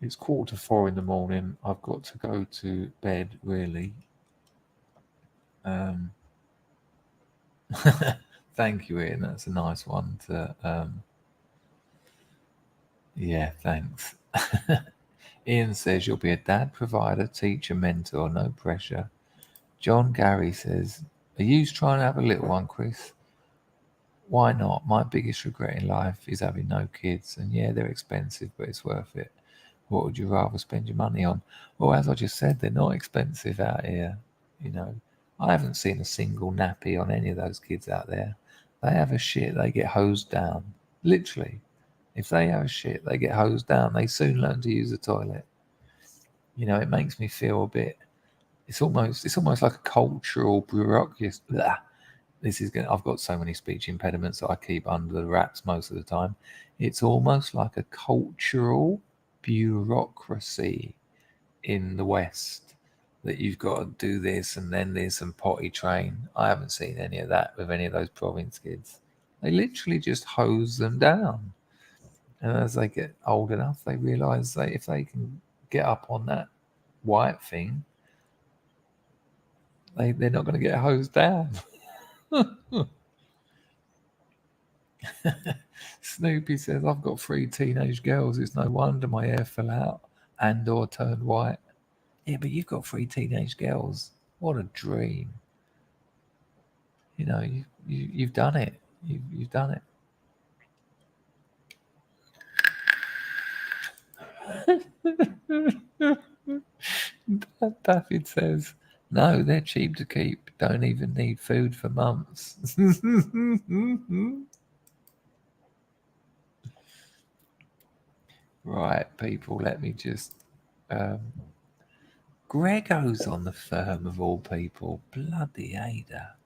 It's 3:45 in the morning. I've got to go to bed, really. Thank you, Ian. That's a nice one to. Yeah, thanks. Ian says you'll be a dad, provider, teacher, mentor, no pressure. John Gary says, "Are you trying to have a little one, Chris?" Why not? My biggest regret in life is having no kids. And yeah, they're expensive, but it's worth it. What would you rather spend your money on? Well, as I just said, they're not expensive out here. You know, I haven't seen a single nappy on any of those kids out there. They have a shit, they get hosed down. Literally. If they have a shit, they get hosed down. They soon learn to use the toilet. You know, it makes me feel a bit. It's almost like a cultural bureaucracy. I've got so many speech impediments that I keep under the wraps most of the time. It's almost like a cultural bureaucracy in the West that you've got to do this and then this and potty train. I haven't seen any of that with any of those province kids. They literally just hose them down. And as they get old enough, they realise that if they can get up on that white thing, they're not going to get hosed down. Snoopy says, I've got 3 teenage girls. It's no wonder my hair fell out and or turned white. Yeah, but you've got 3 teenage girls. What a dream. You know, you've done it. You've done it. David says, no, they're cheap to keep. Don't even need food for months. Right, people, let me just Grego's on the firm of all people. Bloody Ada.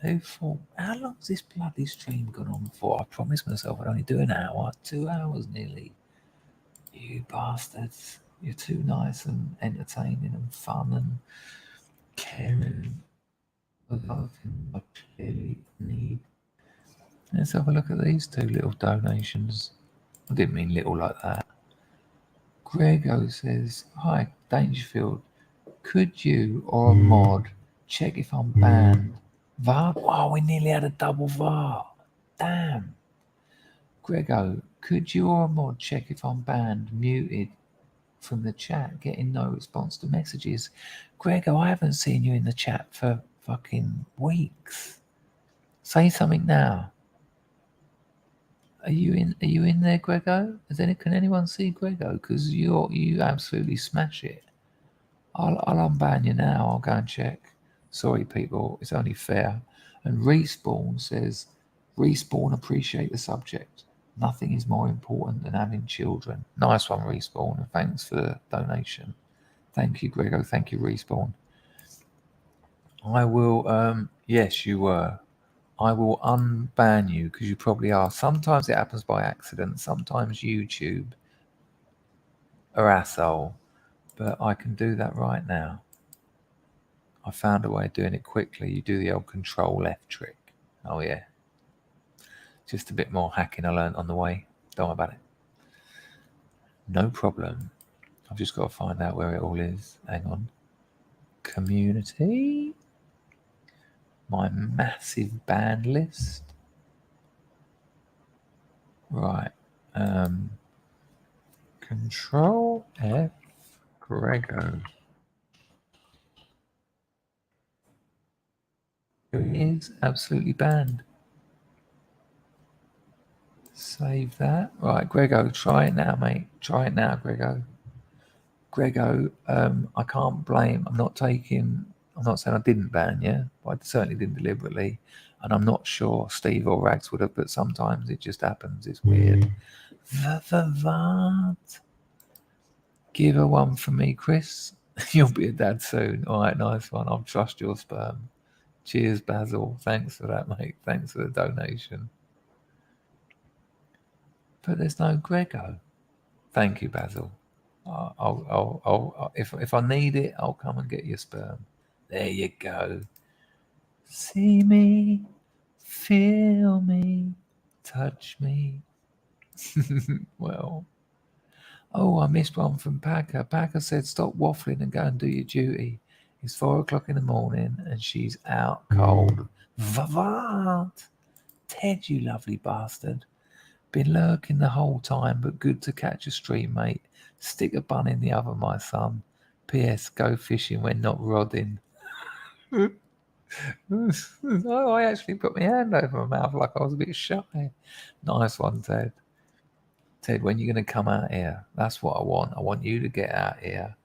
Who thought? How long's this bloody stream gone on for? I promised myself I'd only do an hour. 2 hours nearly. You bastards. You're too nice and entertaining and fun and caring. I clearly need. Let's have a look at these two little donations. I didn't mean little like that. Grego says, "Hi, Dangerfield. Could you or a mod check if I'm banned?" VAR? Wow, we nearly had a double VAR. Damn. Grego, could you or a mod check if I'm banned, muted from the chat, getting no response to messages? Grego, I haven't seen you in the chat for fucking weeks. Say something now. Are you in there, Grego? Can anyone see Grego? Because you absolutely smash it. I'll unban you now. I'll go and check. Sorry, people. It's only fair. And Respawn says, Respawn appreciate the subject. Nothing is more important than having children. Nice one, Respawn. And thanks for the donation. Thank you, Grego. Thank you, Respawn. I will, yes, you were. I will unban you because you probably are. Sometimes it happens by accident. Sometimes YouTube are asshole. But I can do that right now. I found a way of doing it quickly. You do the old Control F trick. Oh yeah. Just a bit more hacking I learned on the way. Don't worry about it. No problem. I've just got to find out where it all is. Hang on. Community. My massive band list. Right. Control F Grego. It is absolutely banned. Save that. Right, Grego, try it now, mate. Try it now, Grego. Grego, I can't blame. I'm not saying I didn't ban you, but I certainly didn't deliberately. And I'm not sure Steve or Rags would have, but sometimes it just happens. It's weird. What? Give her one for me, Chris. You'll be a dad soon. All right, nice one. I'll trust your sperm. Cheers, Basil. Thanks for that, mate. Thanks for the donation. But there's no Grego. Thank you, Basil. I'll if I need it, I'll come and get your sperm. There you go. See me, feel me, touch me. Well, oh, I missed one from Packer. Packer said, "Stop waffling and go and do your duty." It's 4 o'clock in the morning and she's out cold. Vavant! Ted, you lovely bastard. Been lurking the whole time, but good to catch a stream, mate. Stick a bun in the oven, my son. P.S. Go fishing when not rodding. Oh, I actually put my hand over my mouth like I was a bit shy. Nice one, Ted. Ted, when you're going to come out here? That's what I want. I want you to get out here.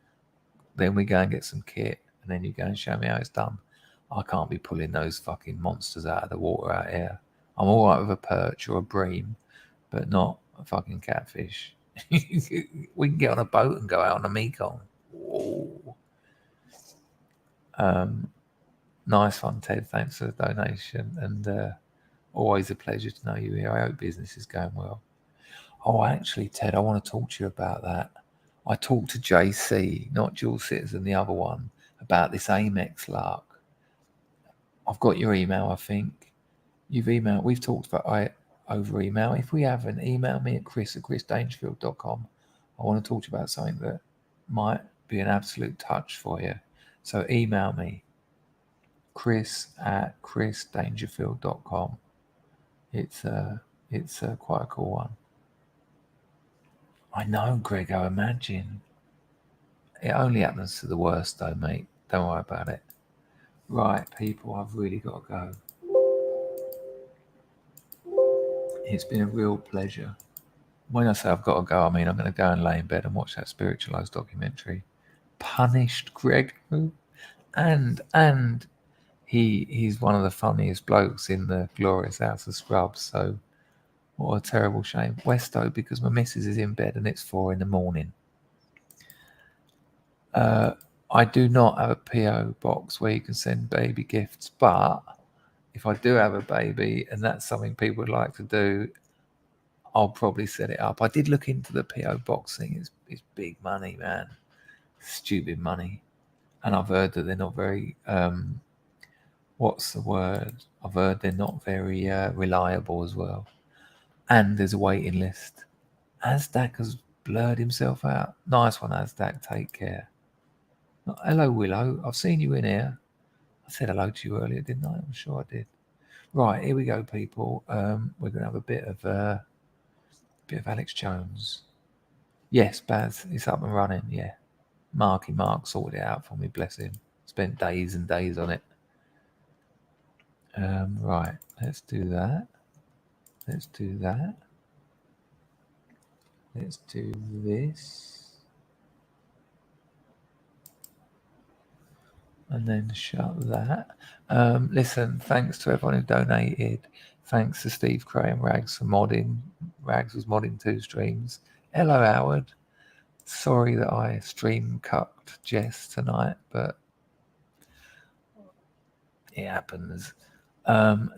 Then we go and get some kit, and then you go and show me how it's done. I can't be pulling those fucking monsters out of the water out here. I'm all right with a perch or a bream, but not a fucking catfish. We can get on a boat and go out on the Mekong. Whoa. Nice one, Ted. Thanks for the donation. And always a pleasure to know you here. I hope business is going well. Oh, actually, Ted, I want to talk to you about that. I talked to JC, not Dual Citizen, the other one, about this Amex lark. I've got your email, I think. You've emailed. We've talked about over email. If we haven't, email me at chris@chrisdangerfield.com. I want to talk to you about something that might be an absolute touch for you. So email me, chris@chrisdangerfield.com. It's quite a cool one. I know, Grego, imagine. It only happens to the worst though, mate. Don't worry about it. Right, people, I've really got to go. It's been a real pleasure. When I say I've got to go, I mean I'm going to go and lay in bed and watch that Spiritualized documentary. Punished Grego. And he's one of the funniest blokes in the glorious House of Scrubs. So what a terrible shame. Westo, because my missus is in bed and it's 4 a.m. I do not have a PO box where you can send baby gifts, but if I do have a baby and that's something people would like to do, I'll probably set it up. I did look into the PO box thing. It's big money, man. Stupid money. And I've heard that they're not very, what's the word? I've heard they're not very reliable as well. And there's a waiting list. SUBSTACK has blurred himself out. Nice one, SUBSTACK. Take care. Hello, Willow. I've seen you in here. I said hello to you earlier, didn't I? I'm sure I did. Right, here we go, people. We're going to have a bit of Alex Jones. Yes, Baz, it's up and running. Yeah, Mark sorted it out for me. Bless him. Spent days and days on it. Right, let's do that. Let's do that. Let's do this. And then shut that. Listen, thanks to everyone who donated. Thanks to Steve Cray and Rags for modding. Rags was modding 2 streams. Hello, Howard. Sorry that I stream cucked Jess tonight, but it happens.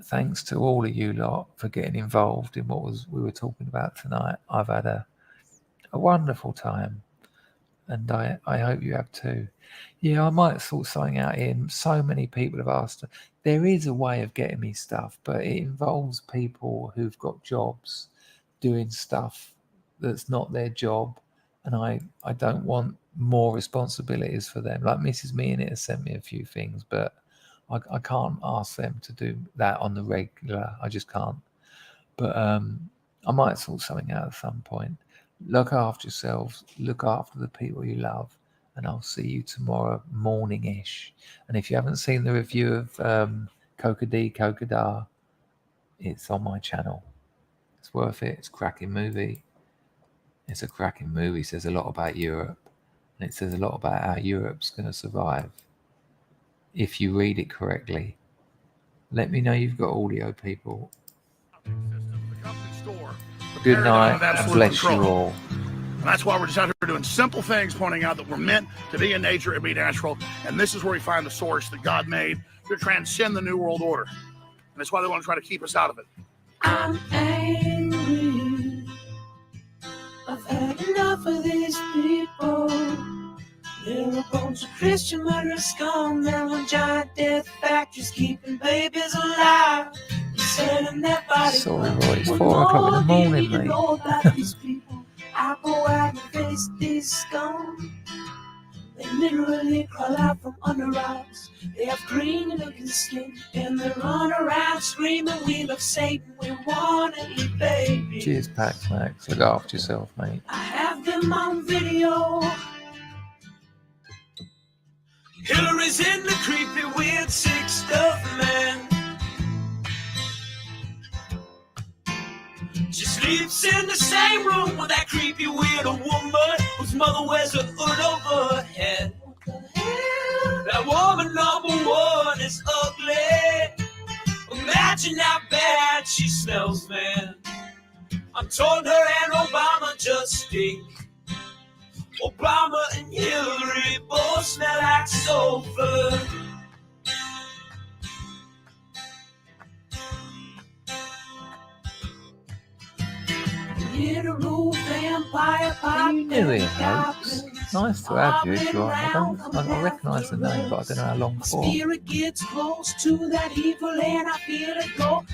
Thanks to all of you lot for getting involved in what we were talking about tonight. I've had a wonderful time, and I hope you have too. Yeah, I might sort something out here. So many people have asked. There is a way of getting me stuff, but it involves people who've got jobs doing stuff that's not their job, and I don't want more responsibilities for them. Like Mrs. Meanit has sent me a few things, but I can't ask them to do that on the regular. I just can't. But I might sort something out at some point. Look after yourselves. Look after the people you love. And I'll see you tomorrow morning-ish. And if you haven't seen the review of Kokada, it's on my channel. It's worth it. It's a cracking movie. It's a cracking movie. It says a lot about Europe. And it says a lot about how Europe's going to survive if you read it correctly. Let me know you've got audio, people. Good night and bless you all. And that's why we're just out here doing simple things, pointing out that we're meant to be in nature and be natural. And this is where we find the source that God made to transcend the New World Order. And that's why they want to try to keep us out of it. I'm angry. I've had enough of these people. They're a bunch of Christian murderers, scum, and one giant death factories keeping babies alive. Selling their bodies. Sorry, Roy, it's 4 o'clock in the morning, mate. I go out and face these scum. They literally crawl out from under rocks. They have green looking skin and they run around screaming, we love Satan, we wanna eat babies. Cheers, Pax Max. Look after yourself, mate. I have them on video. Hillary's in the creepy, weird, sick stuff, man. She sleeps in the same room with that creepy, weird woman whose mother wears a hood over her head. What the hell? That woman number 1 is ugly. Imagine how bad she smells, man. I'm told her and Obama just stink. Obama and Hillary both smell like sulfur. You knew it, folks. Nice to have you, John. I recognise the name, but I don't know how long for. Spirit gets close to that evil and I feel it go.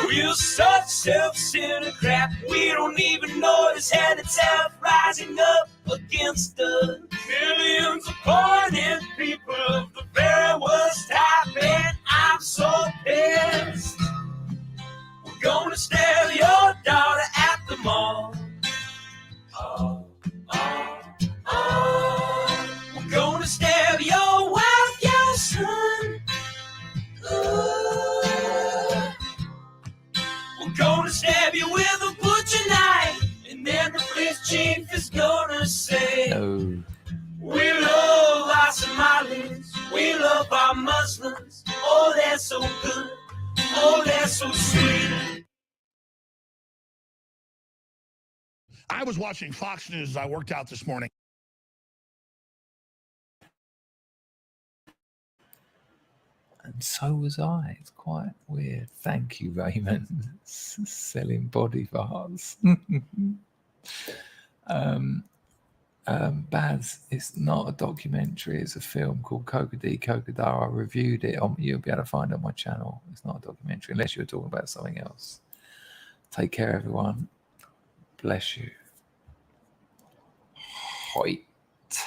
We're such self-centered crap. We don't even notice hell itself rising up against us. Millions of pointed people of the very worst type, and I'm so pissed. We're gonna stab your daughter at the mall. We're gonna stab your wife, your son. We're gonna stab you with a butcher knife, and then the police chief is gonna say, No. we love our Somalis, we love our Muslims. Oh, they're so good, oh, they're so sweet. I was watching Fox News as I worked out this morning. And so was I. It's quite weird. Thank you, Raymond. Selling body parts. Baz, it's not a documentary. It's a film called Kokada. I reviewed it. You'll be able to find it on my channel. It's not a documentary unless you're talking about something else. Take care, everyone. Bless you. Hoi.